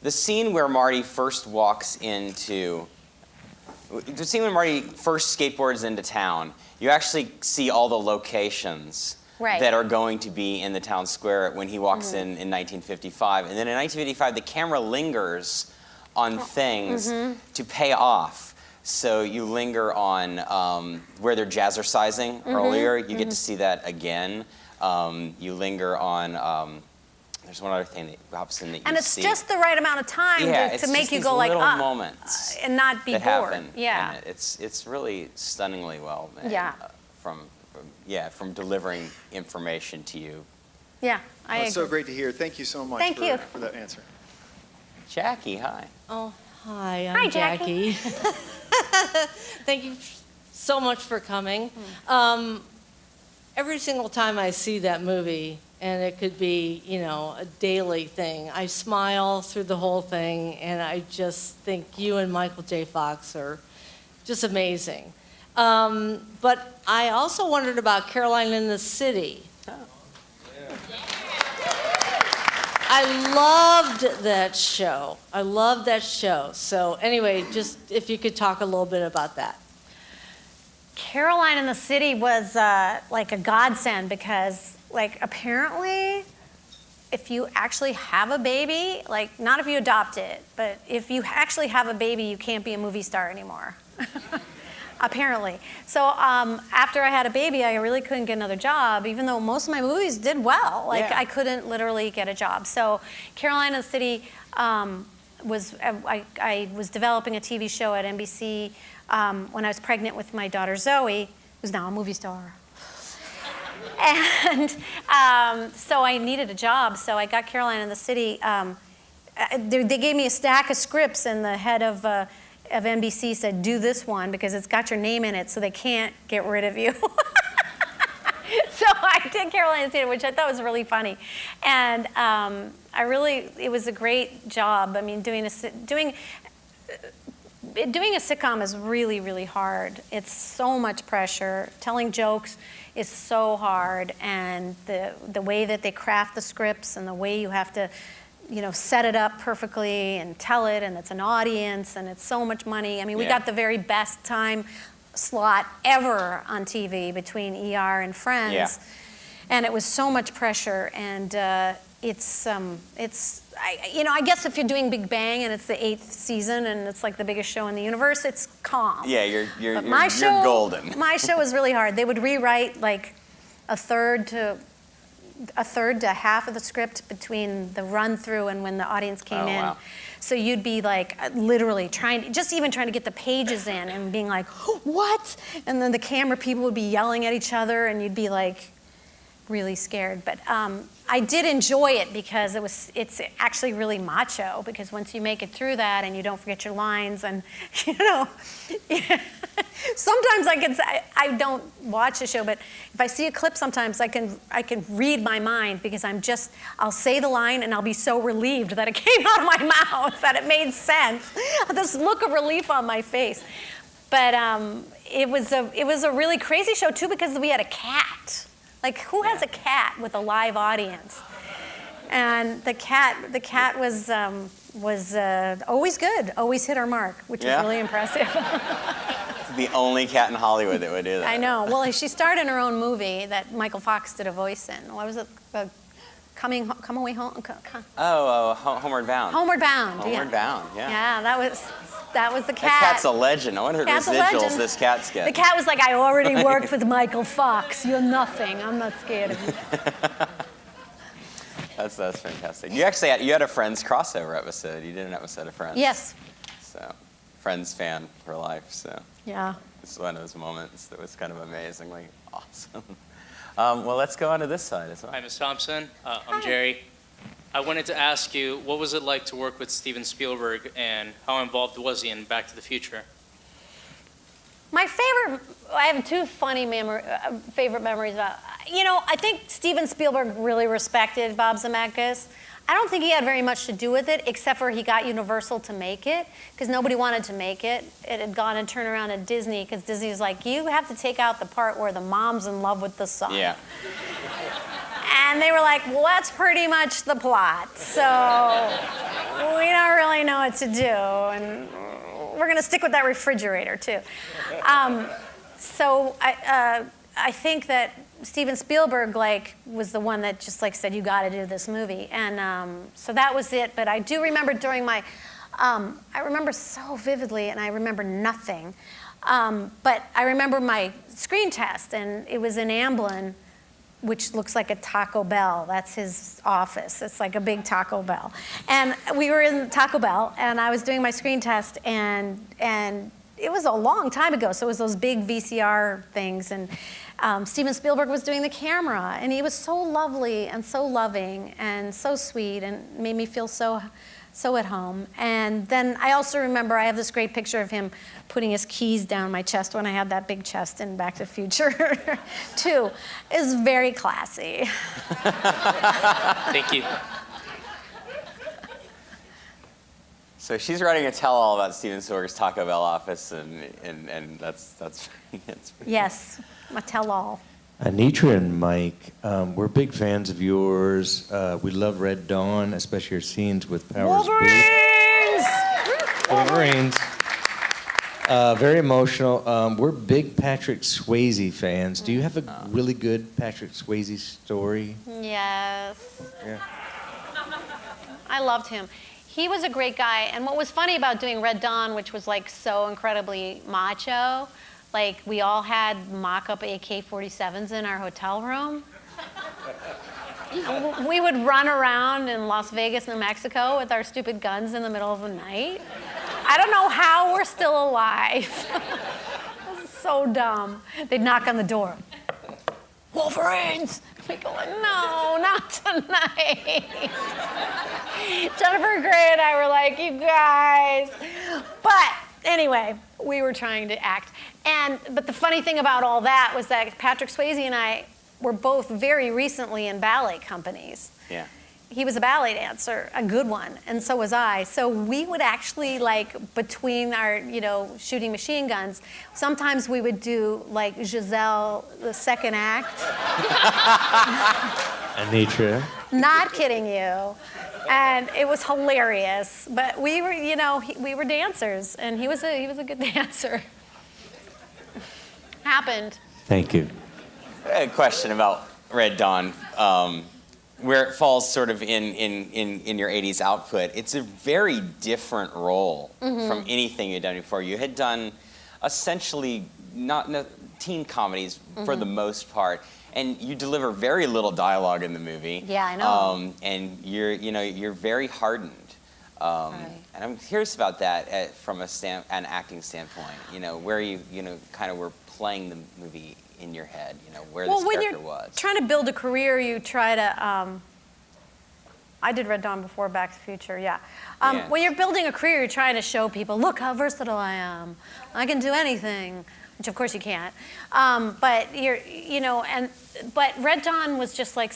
the scene where Marty first skateboards into town, you actually see all the locations that are going to be in the town square when he walks in 1955. And then in 1955, the camera lingers on things to pay off. So you linger on where they're jazzercising earlier. You get to see that again. You linger on, there's one other thing that pops in that you see. And it's just the right amount of time to make you go like, moments and not be bored. Happen. Yeah. And it's really stunningly well made. Yeah. From delivering information to you. Yeah, I agree. It's so great to hear. Thank you so much for that answer. Jackie, hi. Oh, hi, I'm Hi, Jackie. Thank you so much for coming. Every single time I see that movie, and it could be, a daily thing, I smile through the whole thing, and I just think you and Michael J. Fox are just amazing. But I also wondered about Caroline in the City. Oh. Yeah. I loved that show. So anyway, just if you could talk a little bit about that. Caroline in the City was like a godsend because, apparently, if you actually have a baby, not if you adopt it, but if you actually have a baby, you can't be a movie star anymore. Apparently. So after I had a baby, I really couldn't get another job, even though most of my movies did well. I couldn't literally get a job. So Caroline in the City I was developing a TV show at NBC when I was pregnant with my daughter Zoe, who's now a movie star. And so I needed a job, so I got Caroline in the City. They gave me a stack of scripts, and the head of NBC said, do this one because it's got your name in it, so they can't get rid of you. So I did Caroline in the City, which I thought was really funny. And it was a great job. I mean, doing a sitcom is really, really hard. It's so much pressure. Telling jokes is so hard, and the way that they craft the scripts and the way you have to set it up perfectly and tell it, and it's an audience, and it's so much money. I mean, we Yeah. got the very best time slot ever on TV between ER and Friends. Yeah. And it was so much pressure, and I guess if you're doing Big Bang and it's the 8th season and it's like the biggest show in the universe, it's calm. Yeah, you're But my show, golden. My show was really hard. They would rewrite like a third to half of the script between the run through and when the audience came Oh, in. wow. So you'd be like literally trying to get the pages in and being like, what? And then the camera people would be yelling at each other, and you'd be like really scared. But I did enjoy it because it's actually really macho, because once you make it through that and you don't forget your lines, and sometimes I don't watch the show, but if I see a clip, sometimes I can read my mind, because I'll say the line and I'll be so relieved that it came out of my mouth, that it made sense. This look of relief on my face. But it was a really crazy show too, because we had a cat. Like, who has a cat with a live audience? And the cat was always good, always hit our mark, which was really impressive. The only cat in Hollywood that would do that. I know. Well, she starred in her own movie that Michael Fox did a voice in. What was it? Come Away Home? Homeward Bound. Homeward Bound. Homeward Bound, yeah. Yeah, that was the cat. That cat's a legend. I wonder what Cat's a residuals legend. this cat's getting. The cat was like, I already worked with Michael Fox. You're nothing. I'm not scared of you. That's fantastic. You had a Friends crossover episode. You did an episode of Friends. Yes. So, Friends fan for life. So, Yeah. it's one of those moments that was kind of amazingly awesome. Well, let's go on to this side as well. Hi, Ms. Thompson. I'm Jerry. I wanted to ask you, what was it like to work with Steven Spielberg, and how involved was he in Back to the Future? My favorite, I have two funny favorite memories about, I think Steven Spielberg really respected Bob Zemeckis. I don't think he had very much to do with it, except for he got Universal to make it, because nobody wanted to make it. It had gone and turned around to Disney, because Disney was like, you have to take out the part where the mom's in love with the son. Yeah. And they were like, well, that's pretty much the plot. So we don't really know what to do. And we're going to stick with that refrigerator, too. So I think that Steven Spielberg was the one that just said, you got to do this movie. And so that was it. But I do remember during my, I remember so vividly, and I remember nothing. But I remember my screen test, and it was in Amblin, which looks like a Taco Bell. That's his office. It's like a big Taco Bell. And we were in Taco Bell, and I was doing my screen test, and it was a long time ago, so it was those big VCR things, and Steven Spielberg was doing the camera, and he was so lovely and so loving and so sweet, and made me feel so at home. And then I also remember I have this great picture of him putting his keys down my chest when I had that big chest in Back to the Future, too. It was very classy. Thank you. So she's writing a tell-all about Steven Spielberg's Taco Bell office, and that's Yes, a tell-all. Anitra and Mike, we're big fans of yours. We love Red Dawn, especially your scenes with Powers Booth. Wolverines! Very emotional. We're big Patrick Swayze fans. Do you have a really good Patrick Swayze story? Yes. Yeah. I loved him. He was a great guy, and what was funny about doing Red Dawn, which was so incredibly macho, we all had mock-up AK-47s in our hotel room. We would run around in Las Vegas, New Mexico with our stupid guns in the middle of the night. I don't know how we're still alive. This is so dumb. They'd knock on the door. Wolverines! We go no, not tonight. Jennifer Grey and I were like, you guys. But anyway, we were trying to act. But the funny thing about all that was that Patrick Swayze and I were both very recently in ballet companies. Yeah. He was a ballet dancer, a good one, and so was I. So we would actually, between our, shooting machine guns, sometimes we would do, Giselle, the second act. Anitra. Not kidding you. And it was hilarious. But we were, we were dancers, and he was a good dancer. Happened. Thank you. A question about Red Dawn, where it falls sort of in your 80s output. It's a very different role from anything you'd done before. You had done essentially not teen comedies for the most part, and you deliver very little dialogue in the movie. Yeah, I know. And you're very hardened. Right. And I'm curious about that from an acting standpoint. Where you kind of were playing the movie in your head. Where this character was. When you're trying to build a career, you try to. I did Red Dawn before Back to the Future. Yeah. When you're building a career, you're trying to show people, look how versatile I am. I can do anything. Which of course you can't, but but Red Dawn was just like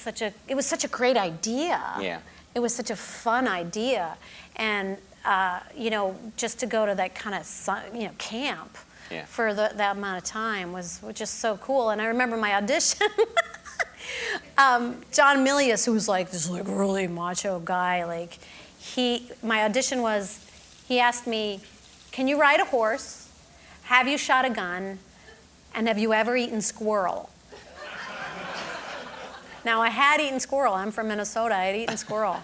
it was such a great idea. Yeah. It was such a fun idea, and just to go to that kind of camp for that amount of time was just so cool. And I remember my audition. John Milius, who's like this really macho guy, my audition was, he asked me, can you ride a horse? Have you shot a gun? And have you ever eaten squirrel? Now, I had eaten squirrel. I'm from Minnesota. I had eaten squirrel.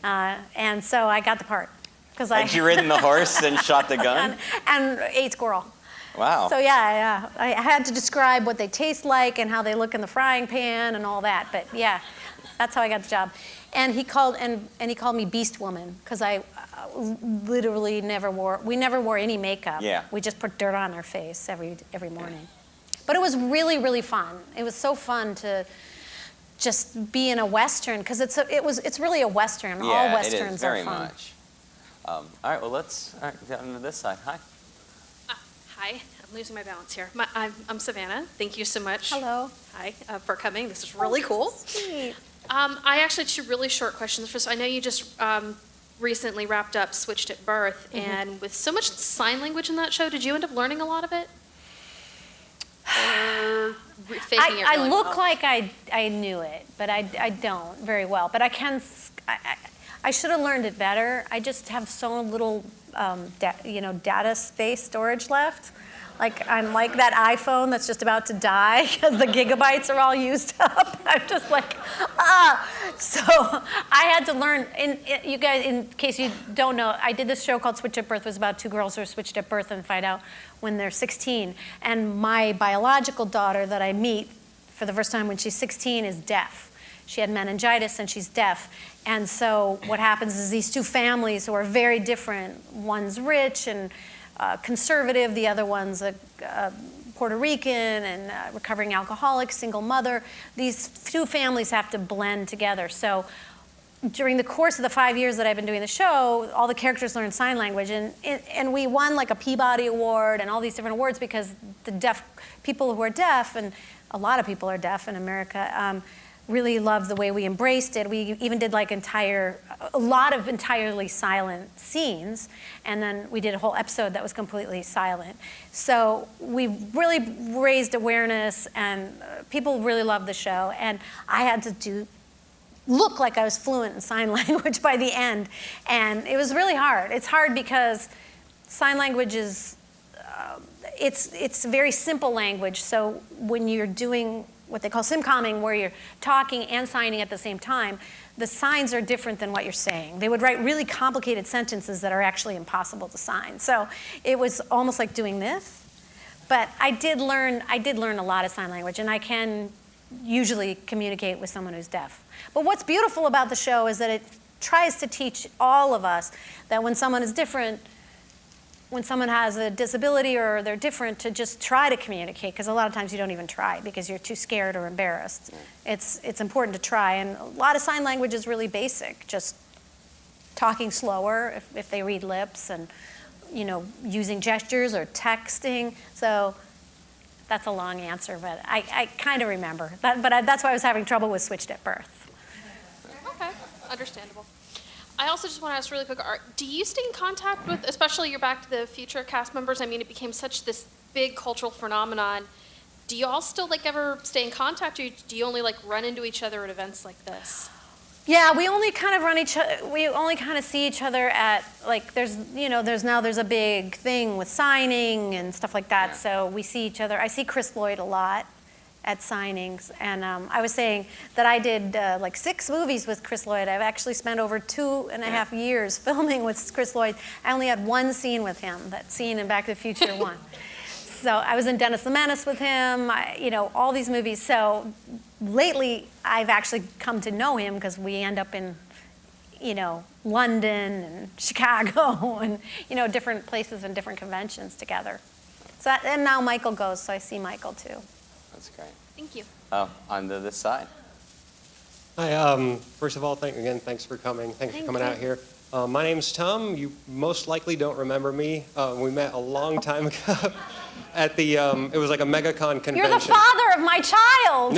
And so I got the part. Had you ridden the horse and shot the gun? and ate squirrel. Wow. So yeah. I had to describe what they taste like and how they look in the frying pan and all that. But yeah, that's how I got the job. And he called me Beast Woman because I literally never wore any makeup. Yeah. We just put dirt on our face every morning. But it was really, really fun. It was so fun to just be in a Western because it's really a Western. Yeah, all Westerns it is very are fun. much. All right, well let's get on to this side. Hi. Hi, I'm losing my balance here. I'm Savannah. Thank you so much. Hello. Hi, for coming. This is really cool. Sweet. I actually had two really short questions. First, I know you just recently wrapped up Switched at Birth, and with so much sign language in that show, did you end up learning a lot of it? Or faking it I really look well? like I knew it, but I don't very well. But I should have learned it better. I just have so little data space storage left. I'm like that iPhone that's just about to die because the gigabytes are all used up. I'm just like, So I had to learn. You guys, in case you don't know, I did this show called Switched at Birth. It was about two girls who are switched at birth and find out when they're 16. And my biological daughter that I meet for the first time when she's 16 is deaf. She had meningitis and she's deaf. And so what happens is these two families who are very different, one's rich and conservative, the other one's a Puerto Rican and recovering alcoholic, single mother. These two families have to blend together. So during the course of the 5 years that I've been doing the show, all the characters learn sign language, and we won a Peabody Award and all these different awards because the deaf people who are deaf, and a lot of people are deaf in America, really loved the way we embraced it. We even did a lot of entirely silent scenes, and then we did a whole episode that was completely silent. So we really raised awareness, and people really loved the show, and I had to look like I was fluent in sign language by the end, and it was really hard. It's hard because sign language is, it's very simple language, so when you're doing what they call simcomming, where you're talking and signing at the same time, the signs are different than what you're saying. They would write really complicated sentences that are actually impossible to sign. So it was almost like doing this. But I did learn a lot of sign language, and I can usually communicate with someone who's deaf. But what's beautiful about the show is that it tries to teach all of us that when someone is different, when someone has a disability or they're different, to just try to communicate, because a lot of times you don't even try because you're too scared or embarrassed. It's important to try, and a lot of sign language is really basic, just talking slower if they read lips, and using gestures or texting. So that's a long answer, but I kind of remember. But that's why I was having trouble with Switched at Birth. Okay, understandable. I also just want to ask really quick, do you stay in contact with, especially your Back to the Future cast members? I mean, it became such this big cultural phenomenon. Do you all still ever stay in contact, or do you only run into each other at events like this? Yeah, we only kind of we only kind of see each other at, like, there's a big thing with signing and stuff like that. Yeah. So we see each other. I see Chris Lloyd a lot at signings. And I was saying that I did like 6 movies with Chris Lloyd. I've actually spent over 2.5 years filming with Chris Lloyd. I only had 1 scene with him, that scene in Back to the Future 1. So I was in Dennis the Menace with him, all these movies. So lately, I've actually come to know him because we end up in, London and Chicago and, different places and different conventions together. So, and now Michael goes, so I see Michael too. That's great. Thank you. Oh, on to this side. Hi. First of all, thanks for coming. Thanks for coming out here. My name's Tom. You most likely don't remember me. We met a long time ago at the. It was like a MegaCon convention. You're the father of my child.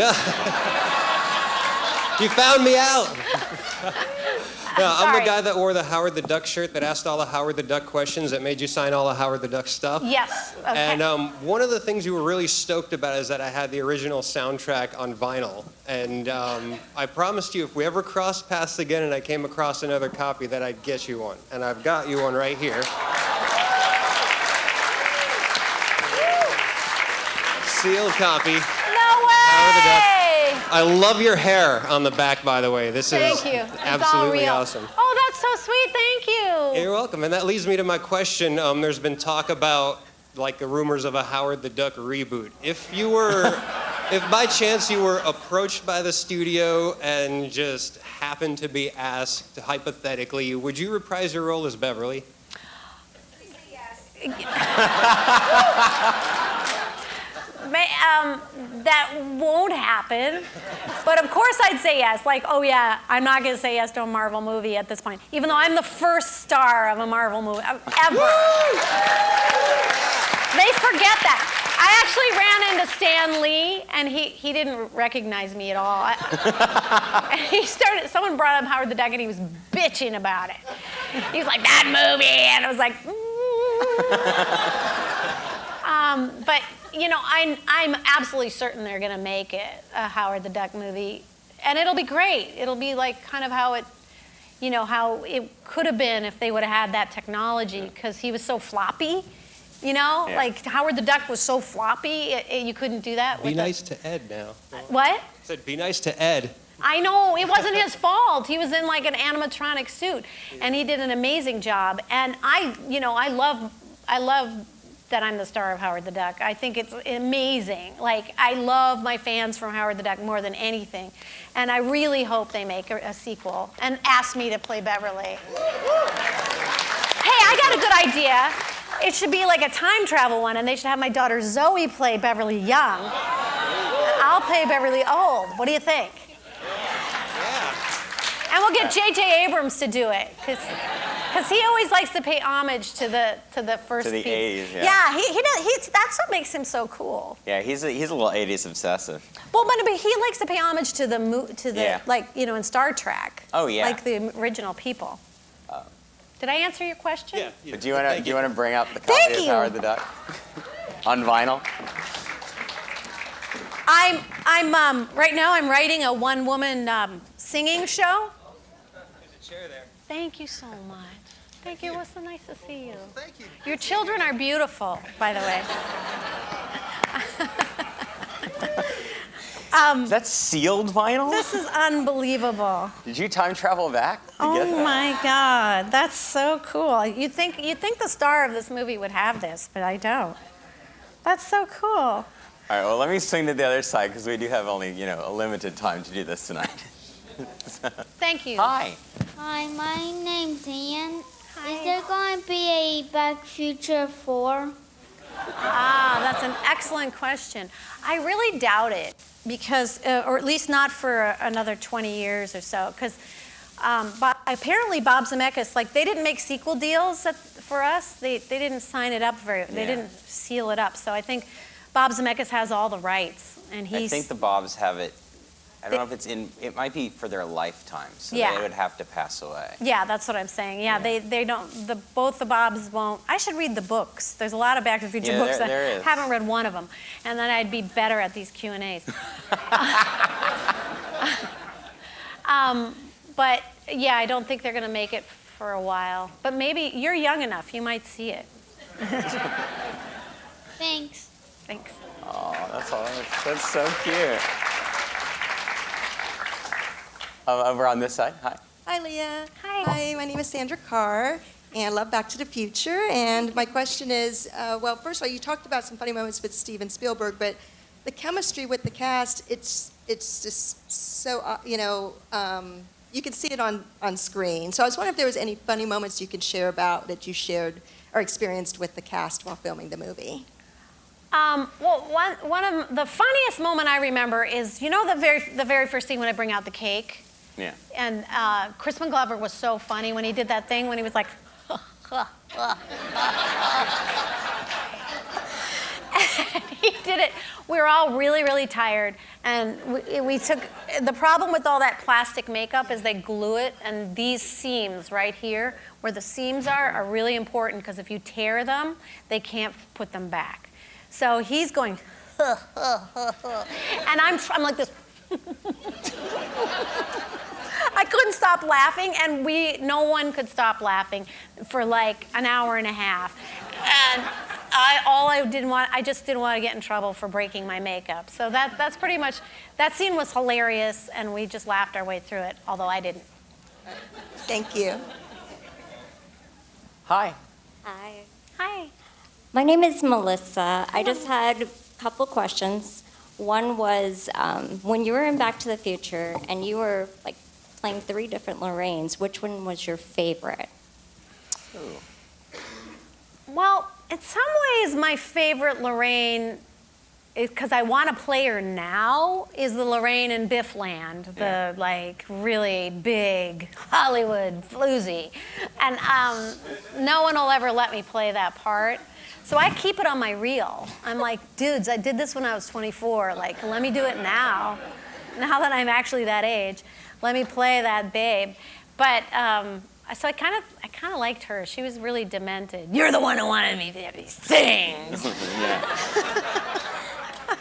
You found me out. I'm sorry. the guy that wore the Howard the Duck shirt that asked all the Howard the Duck questions that made you sign all the Howard the Duck stuff. Yes. Okay. And one of the things you were really stoked about is that I had the original soundtrack on vinyl. And I promised you if we ever crossed paths again and I came across another copy that I'd get you one. And I've got you one right here. Sealed copy. No way! Howard the Duck. I love your hair on the back, by the way. This Thank is you. It's all absolutely real. awesome. Oh, that's so sweet. Thank you. You're welcome. And that leads me to my question. There's been talk about like the rumors of a Howard the Duck reboot. If by chance you were approached by the studio and just happened to be asked hypothetically, would you reprise your role as Beverly? That won't happen. But of course I'd say yes. Like, oh yeah, I'm not going to say yes to a Marvel movie at this point, even though I'm the first star of a Marvel movie ever. They forget that. I actually ran into Stan Lee, and he didn't recognize me at all. And someone brought up Howard the Duck, and he was bitching about it. He was like, that movie, and I was like, but I'm absolutely certain they're going to make it a Howard the Duck movie, and it'll be great. It'll be like kind of how it could have been if they would have had that technology, because he was so floppy. Yeah. Like Howard the Duck was so floppy, you couldn't do that. Be nice to Ed now. What? I said, be nice to Ed. I know, it wasn't his fault. He was in like an animatronic suit, and he did an amazing job. And I love that I'm the star of Howard the Duck. I think it's amazing. Like, I love my fans from Howard the Duck more than anything. And I really hope they make a sequel and ask me to play Beverly. Hey, I got a good idea. It should be like a time travel one, and they should have my daughter Zoe play Beverly Young. I'll play Beverly Old. What do you think? And we'll get J.J. Abrams to do it, because he always likes to pay homage to the first. To the people. 80s, yeah. Yeah, he does. That's what makes him so cool. Yeah, he's a little 80s obsessive. Well, but he likes to pay homage to the Yeah. like in Star Trek. Oh, yeah. Like the original people. Did I answer your question? Yeah. But do you want to bring up the copy Thank of you. Howard the Duck on vinyl? I'm right now I'm writing a one-woman singing show. There's a chair there. Thank you so much. Thank you. It was so nice to see you. Thank you. Your children are beautiful, by the way. Is that sealed vinyl? This is unbelievable. Did you time travel back to get Oh that? my God, that's so cool. You think the star of this movie would have this, but I don't. That's so cool. All right, well, let me swing to the other side because we do have only, a limited time to do this tonight. Thank you. Hi. Hi, my name's Ian. Is there going to be a Back Future 4? Ah, that's an excellent question. I really doubt it, because, or at least not for another 20 years or so, because apparently Bob Zemeckis, like, they didn't make sequel deals for us. They didn't sign it up they didn't seal it up. So I think Bob Zemeckis has all the rights, and I think the Bobs have it. I don't know if it might be for their lifetime, so Yeah. they would have to pass away. Yeah, that's what I'm saying. Yeah, they don't. Both the Bobs won't. I should read the books. There's a lot of Back to the Future books. There is. I haven't read one of them, and then I'd be better at these Q&As. But yeah, I don't think they're going to make it for a while. But maybe you're young enough, you might see it. Thanks. Thanks. Oh, that's so cute. Over on this side, hi. Hi, Leah. Hi. Hi, my name is Sandra Carr, and I love Back to the Future. And my question is, well, first of all, you talked about some funny moments with Steven Spielberg, but the chemistry with the cast, it's just so, you can see it on screen. So I was wondering if there was any funny moments you could share about that you shared or experienced with the cast while filming the movie. Well, one of the funniest moment I remember is, the very first scene when I bring out the cake. Yeah. And Crispin Glover was so funny when he did that thing when he was like, and he did it. We were all really, really tired, and we took, the problem with all that plastic makeup is they glue it, and these seams right here, where the seams are really important, because if you tear them, they can't put them back. So he's going, and I'm like this. I couldn't stop laughing, and no one could stop laughing for like an hour and a half. And I just didn't want to get in trouble for breaking my makeup. So that's pretty much, that scene was hilarious, and we just laughed our way through it, although I didn't. Thank you. Hi. Hi. Hi. My name is Melissa. I just had a couple questions. One was when you were in Back to the Future and you were like playing 3 different Lorraines, which one was your favorite? Ooh. Well, in some ways, my favorite Lorraine, because I want to play her now, is the Lorraine in Biffland, the like really big Hollywood floozy. And no one will ever let me play that part. So I keep it on my reel. I'm like, dudes, I did this when I was 24. Like, let me do it now. Now that I'm actually that age, let me play that babe. But so I kind of liked her. She was really demented. You're the one who wanted me to have these things.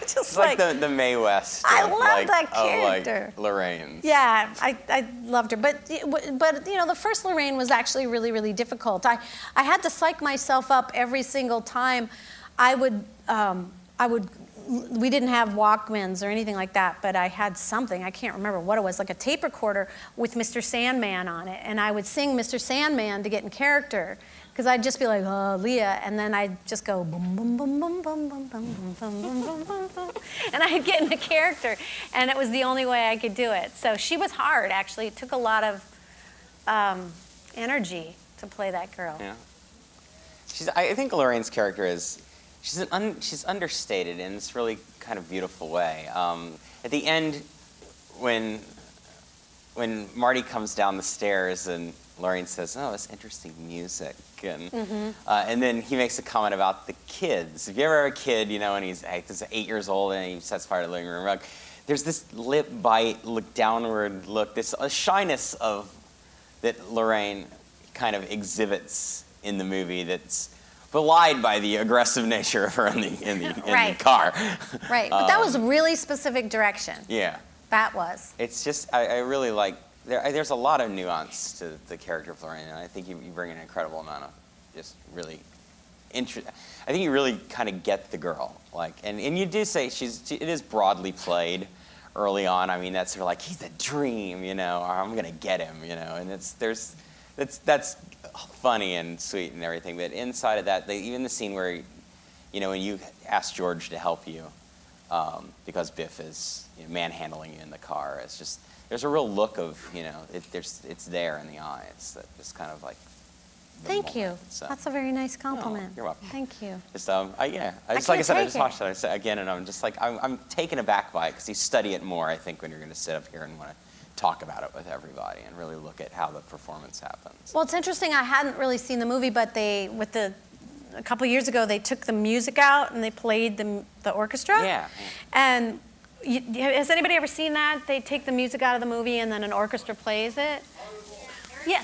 Just It's like the Mae West. I of, love like, that character. Of, like, Lorraine's. Yeah, I loved her. But the first Lorraine was actually really, really difficult. I had to psych myself up every single time. We didn't have Walkmans or anything like that, but I had something, I can't remember what it was, like a tape recorder with Mr. Sandman on it. And I would sing Mr. Sandman to get in character. Because I'd just be like, oh, Leah, and then I'd just go boom, boom, boom, boom, boom, boom, boom, boom, boom, boom, boom, boom, boom, and I'd get in the character, and it was the only way I could do it. So she was hard, actually. It took a lot of energy to play that girl. Yeah. I think Lorraine's character is, she's understated in this really kind of beautiful way. At the end, when Marty comes down the stairs and Lorraine says, "Oh, it's interesting music," and then he makes a comment about the kids. If you ever have a kid, and he's 8 years old and he sets fire to the living room rug, there's this lip bite, look downward look, this shyness that Lorraine kind of exhibits in the movie that's belied by the aggressive nature of her in the car. Right, but that was really specific direction. Yeah. That was. It's just, I really like, there's a lot of nuance to the character of Lorraine, and I think you bring an incredible amount of just really interest. I think you really kind of get the girl, and you do say it is broadly played early on. I mean, that's sort of like, he's a dream, or I'm gonna get him, and that's funny and sweet and everything. But inside of that, even the scene where, when you ask George to help you, because Biff is manhandling you in the car, it's just, there's a real look of, it's there in the eyes, that just kind of like. Thank you. So. That's a very nice compliment. Oh, you're welcome. Thank you. Just, like I said, I just watched it. I said again, and I'm just like, I'm taken aback by it, because you study it more, I think, when you're going to sit up here and want to talk about it with everybody and really look at how the performance happens. Well, it's interesting. I hadn't really seen the movie, but a couple years ago, they took the music out and they played the orchestra. Yeah. And has anybody ever seen that? They take the music out of the movie and then an orchestra plays it. Yeah.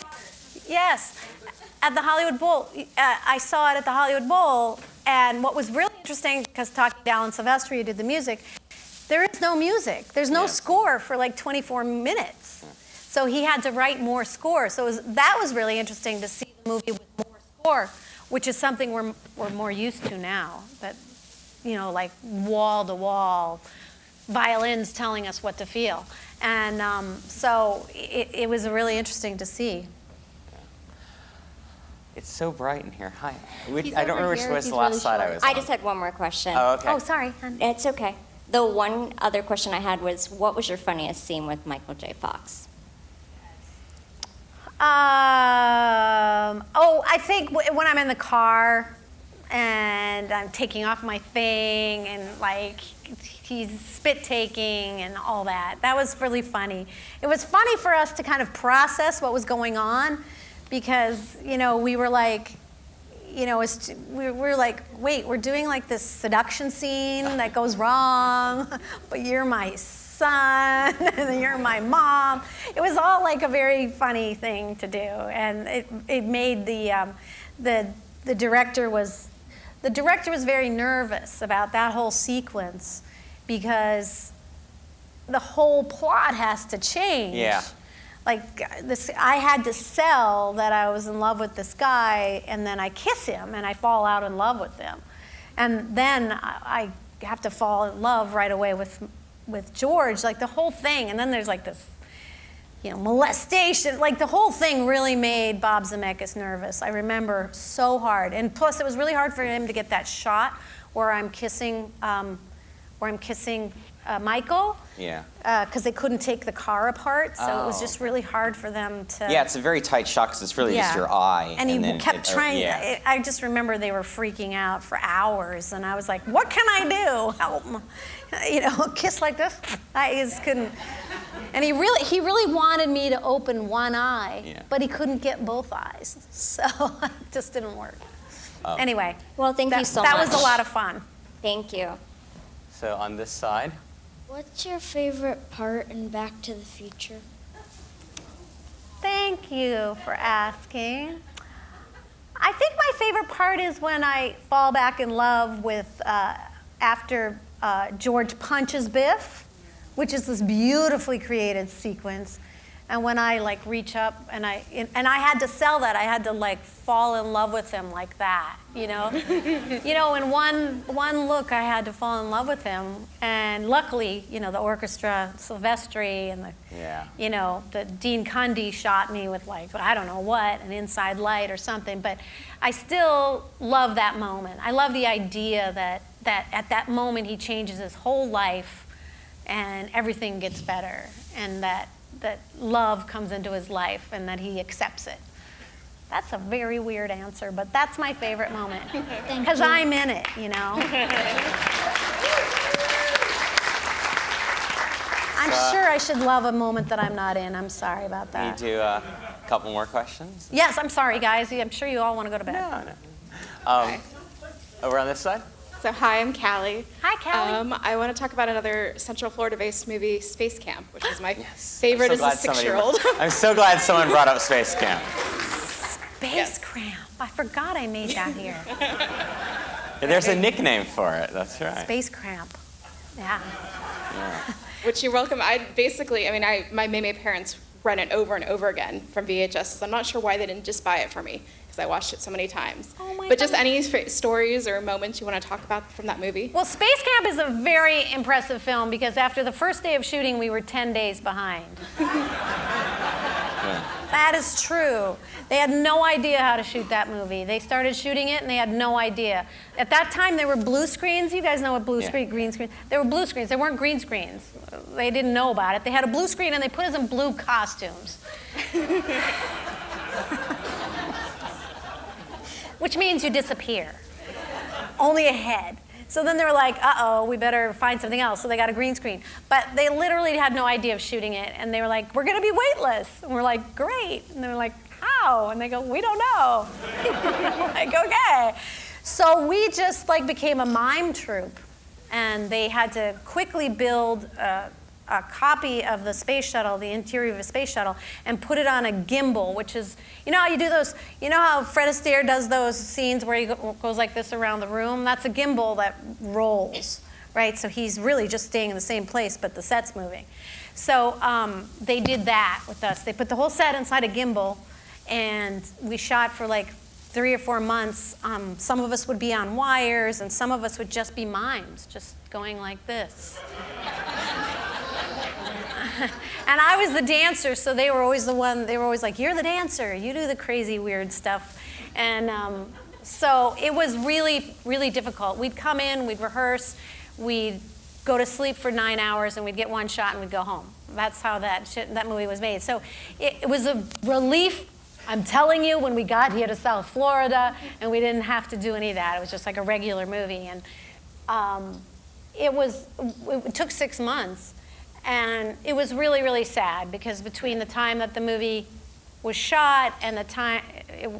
Yes. At the Hollywood Bowl. I saw it at the Hollywood Bowl, and what was really interesting, because talking to Alan Silvestri, who did the music, there is no music. There's no score for like 24 minutes. So he had to write more score. So that was really interesting to see the movie with more score, which is something we're more used to now. That, like wall to wall, violins telling us what to feel. And so it was really interesting to see. It's so bright in here. Hi. He's I don't over remember which here. was He's the last really slide I short. was on. I just had one more question. Oh, okay. Oh, sorry. It's okay. The one other question I had was, what was your funniest scene with Michael J. Fox? I think when I'm in the car and I'm taking off my thing and like he's spit taking and all that. That was really funny. It was funny for us to kind of process what was going on because, we were like, we were like, wait, we're doing like this seduction scene that goes wrong, but you're my son and you're my mom. It was all like a very funny thing to do, and it made the director was very nervous about that whole sequence because the whole plot has to change. Yeah. Like I had to sell that I was in love with this guy, and then I kiss him and I fall out in love with him, and then I have to fall in love right away with George, like the whole thing, and then there's like this, molestation, like the whole thing really made Bob Zemeckis nervous. I remember so hard, and plus it was really hard for him to get that shot where I'm kissing Michael. Yeah. Because they couldn't take the car apart, so it was just really hard for them to. Yeah, it's a very tight shot because it's really just your eye. And he then kept trying. Yeah. I just remember they were freaking out for hours, and I was like, "What can I do? Help! Kiss like this." I just couldn't. And he really wanted me to open one eye, but he couldn't get both eyes, so it just didn't work. Anyway. Well, thank you so much. That was a lot of fun. Thank you. So on this side. What's your favorite part in Back to the Future? Thank you for asking. I think my favorite part is when I fall back in love with after George punches Biff, which is this beautifully created sequence. And when I like reach up and I had to sell that, I had to like fall in love with him like that, in one look I had to fall in love with him. And luckily, the orchestra, Silvestri, and the Dean Cundy shot me with like, I don't know what, an inside light or something. But I still love that moment. I love the idea that at that moment he changes his whole life and everything gets better, and that love comes into his life and that he accepts it. That's a very weird answer, but that's my favorite moment because I'm in it, I'm sure I should love a moment that I'm not in. I'm sorry about that. Can you do a couple more questions? Yes, I'm sorry, guys. I'm sure you all want to go to bed. No. Over on this side? So hi, I'm Callie. Hi, Callie. I want to talk about another Central Florida-based movie, Space Camp, which is my favorite as a 6-year-old. I'm so glad someone brought up Space Camp. Space Camp. I forgot I made that here. There's a nickname for it. That's right. Space Cramp. Yeah. Which you're welcome. My May parents rent it over and over again from VHS. I'm not sure why they didn't just buy it for me, because I watched it so many times. But just any stories or moments you want to talk about from that movie? Well, Space Camp is a very impressive film because after the first day of shooting, we were 10 days behind. That is true. They had no idea how to shoot that movie. They started shooting it and they had no idea. At that time, there were blue screens. You guys know what green screen? There were blue screens. There weren't green screens. They didn't know about it. They had a blue screen and they put us in blue costumes. Which means you disappear. Only a head. So then they were like, uh-oh, we better find something else. So they got a green screen. But they literally had no idea of shooting it. And they were like, we're going to be weightless. And we're like, great. And they were like, how? And they go, we don't know. We're like, okay. So we just became a mime troupe. And they had to quickly build a copy of the space shuttle, the interior of a space shuttle, and put it on a gimbal, which is, how you do those, how Fred Astaire does those scenes where he goes like this around the room? That's a gimbal that rolls, right? So he's really just staying in the same place, but the set's moving. So they did that with us. They put the whole set inside a gimbal, and we shot for like 3 or 4 months. Some of us would be on wires, and some of us would just be mimes, just going like this. And I was the dancer, so they were always they were always like, you're the dancer, you do the crazy, weird stuff. And so it was really, really difficult. We'd come in, we'd rehearse, we'd go to sleep for 9 hours, and we'd get one shot and we'd go home. That's how that movie was made. So it was a relief, I'm telling you, when we got here to South Florida, and we didn't have to do any of that. It was just like a regular movie. And it took 6 months. And it was really, really sad, because between the time that the movie was shot and the time it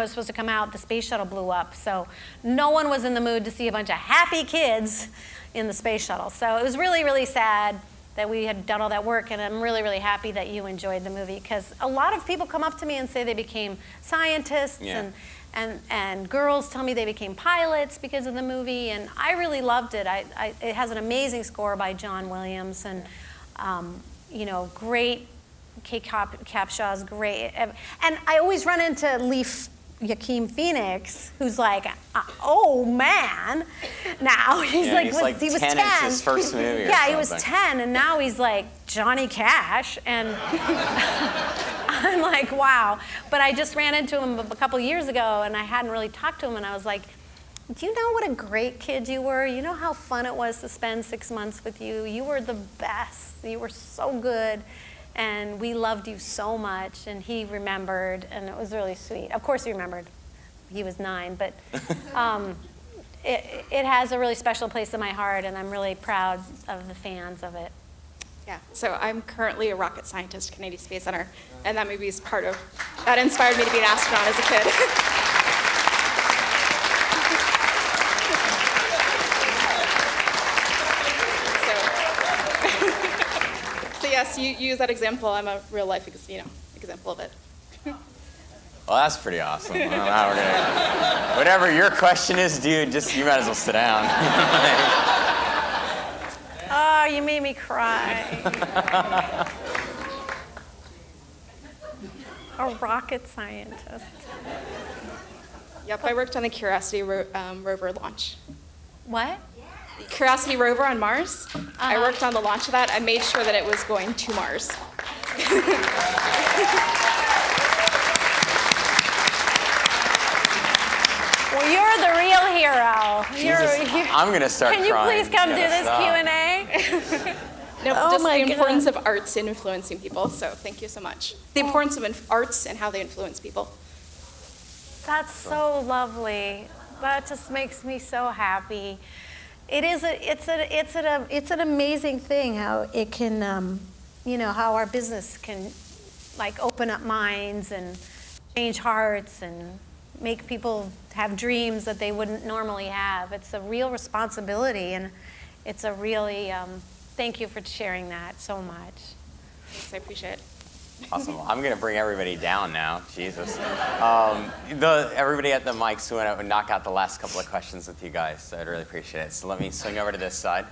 was supposed to come out, the space shuttle blew up. So no one was in the mood to see a bunch of happy kids in the space shuttle. So it was really, really sad that we had done all that work, and I'm really, really happy that you enjoyed the movie, because a lot of people come up to me and say they became scientists, and girls tell me they became pilots because of the movie, and I really loved it. It has an amazing score by John Williams, and great. Kate Capshaw's great, and I always run into Joaquin Phoenix, who's like, oh man, now he was 10. It's his first movie. Yeah, he was 10, and now he's like Johnny Cash, and I'm like, wow. But I just ran into him a couple years ago, and I hadn't really talked to him, and I was like, do you know what a great kid you were? You know how fun it was to spend 6 months with you? You were the best. You were so good. And we loved you so much, and he remembered, and it was really sweet. Of course he remembered. He was 9, but it has a really special place in my heart, and I'm really proud of the fans of it. Yeah, so I'm currently a rocket scientist at Kennedy Space Center, and that movie is that inspired me to be an astronaut as a kid. Yes, you use that example. I'm a real life, example of it. Well, that's pretty awesome. I don't know how we're gonna. Whatever your question is, dude, you might as well sit down. Oh, you made me cry. A rocket scientist. Yep, I worked on the Curiosity rover launch. What? Curiosity rover on Mars. I worked on the launch of that. I made sure that it was going to Mars. Well, you're the real hero. I'm going to start crying. Can you please come do this Q&A? Just the importance of arts in influencing people. So thank you so much. The importance of arts and how they influence people. That's so lovely. That just makes me so happy. It's an amazing thing how it can, how our business can like open up minds and change hearts and make people have dreams that they wouldn't normally have. It's a real responsibility, and it's a really, thank you for sharing that so much. Thanks, I appreciate it. Awesome. Well, I'm going to bring everybody down now. Jesus. Everybody at the mics who went out and knock out the last couple of questions with you guys. So I'd really appreciate it. So let me swing over to this side.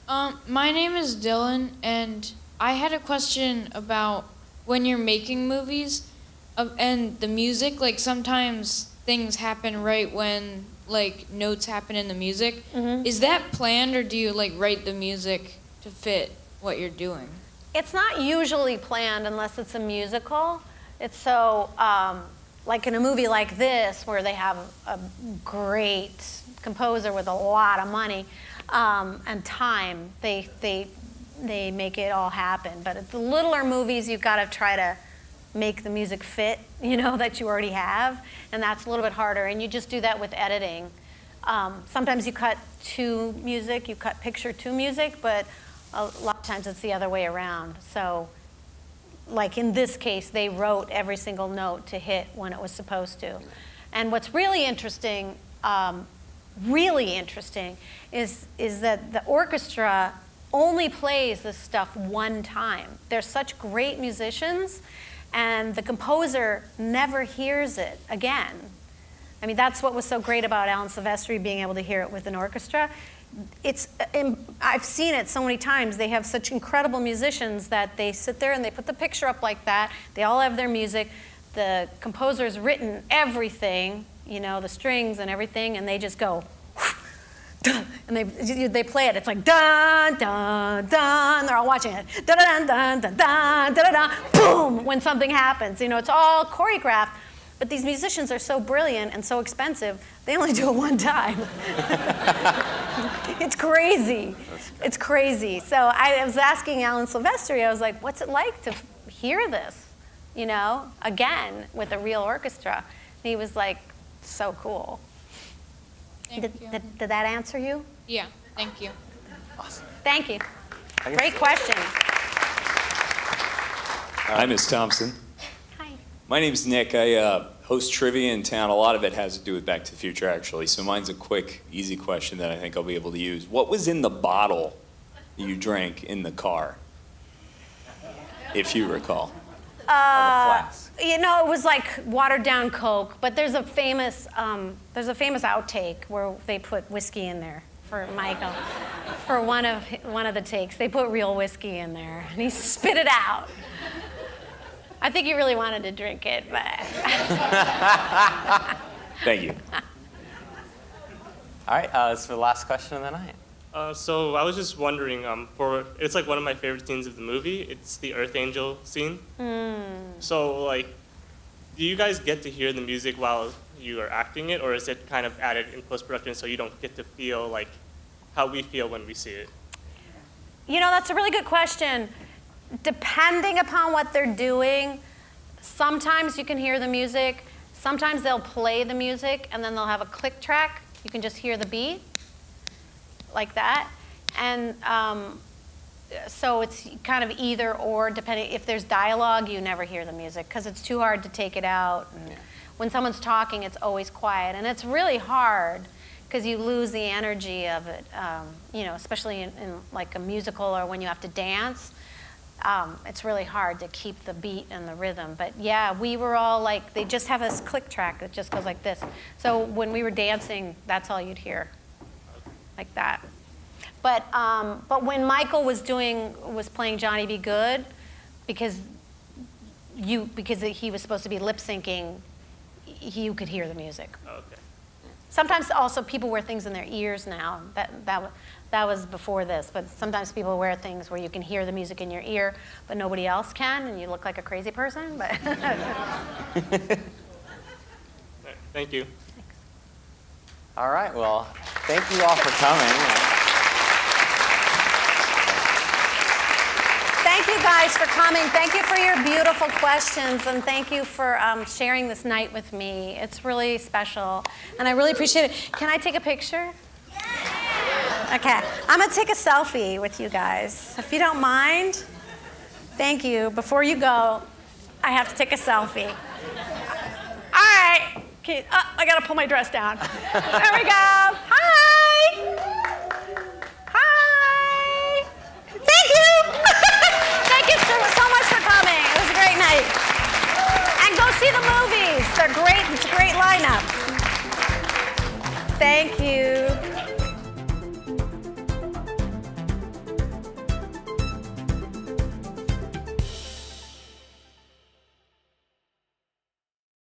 My name is Dylan, and I had a question about when you're making movies and the music. Like sometimes things happen right when like notes happen in the music. Mm-hmm. Is that planned, or do you like write the music to fit what you're doing? It's not usually planned unless it's a musical. It's so, like in a movie like this, where they have a great composer with a lot of money and time, they make it all happen. But at the littler movies, you've got to try to make the music fit, that you already have, and that's a little bit harder. And you just do that with editing. Sometimes you cut to music, you cut picture to music, but a lot of times it's the other way around. So, like in this case, they wrote every single note to hit when it was supposed to. And what's really interesting, is that the orchestra only plays this stuff one time. They're such great musicians, and the composer never hears it again. I mean, that's what was so great about Alan Silvestri being able to hear it with an orchestra. I've seen it so many times. They have such incredible musicians that they sit there and they put the picture up like that. They all have their music. The composer's written everything, you know, the strings and everything, and they just go, and they play it. It's like dun dun dun. They're all watching it. Dun dun dun dun dun dun dun. Boom! When something happens, you know, it's all choreographed. But these musicians are so brilliant and so expensive. They only do it one time. It's crazy. It's crazy. So I was asking Alan Silvestri. I was like, "What's it like to hear this, you know, again with a real orchestra?" And he was like, "So cool." Did that answer you? Yeah, thank you. Awesome. Thank you. Great question. Hi, Ms. Thompson. Hi. My name's Nick. I host trivia in town. A lot of it has to do with Back to the Future, actually. So mine's a quick, easy question that I think I'll be able to use. What was in the bottle you drank in the car, if you recall? You know, it was like watered down Coke, but there's a famous outtake where they put whiskey in there for Michael. For one of the takes, they put real whiskey in there, and he spit it out. I think he really wanted to drink it, but. Thank you. All right, it's the last question of the night. So I was just wondering, it's like one of my favorite scenes of the movie. It's the Earth Angel scene. So like, do you guys get to hear the music while you are acting it, or is it kind of added in post-production so you don't get to feel like how we feel when we see it? You know, that's a really good question. Depending upon what they're doing, sometimes you can hear the music. Sometimes they'll play the music and then they'll have a click track. You can just hear the beat like that. And so it's kind of either or, depending. If there's dialogue, you never hear the music because it's too hard to take it out. And when someone's talking, it's always quiet. And it's really hard because you lose the energy of it, you know, especially in like a musical or when you have to dance. It's really hard to keep the beat and the rhythm. But yeah, we were all like, they just have this click track that just goes like this. So when we were dancing, that's all you'd hear, like that. But when Michael was playing Johnny Be Good, because he was supposed to be lip syncing, you could hear the music. Okay. Sometimes also people wear things in their ears now. That was before this, but sometimes people wear things where you can hear the music in your ear, but nobody else can, and you look like a crazy person. But Thank you. All right, well, thank you all for coming. Thank you guys for coming. Thank you for your beautiful questions, and thank you for sharing this night with me. It's really special, and I really appreciate it. Can I take a picture? Okay, I'm gonna take a selfie with you guys, if you don't mind. Thank you. Before you go, I have to take a selfie. All right. I gotta pull my dress down. There we go. Hi. Hi. Thank you. Thank you so much for coming. It was a great night. And go see the movies. They're great. It's a great lineup. Thank you.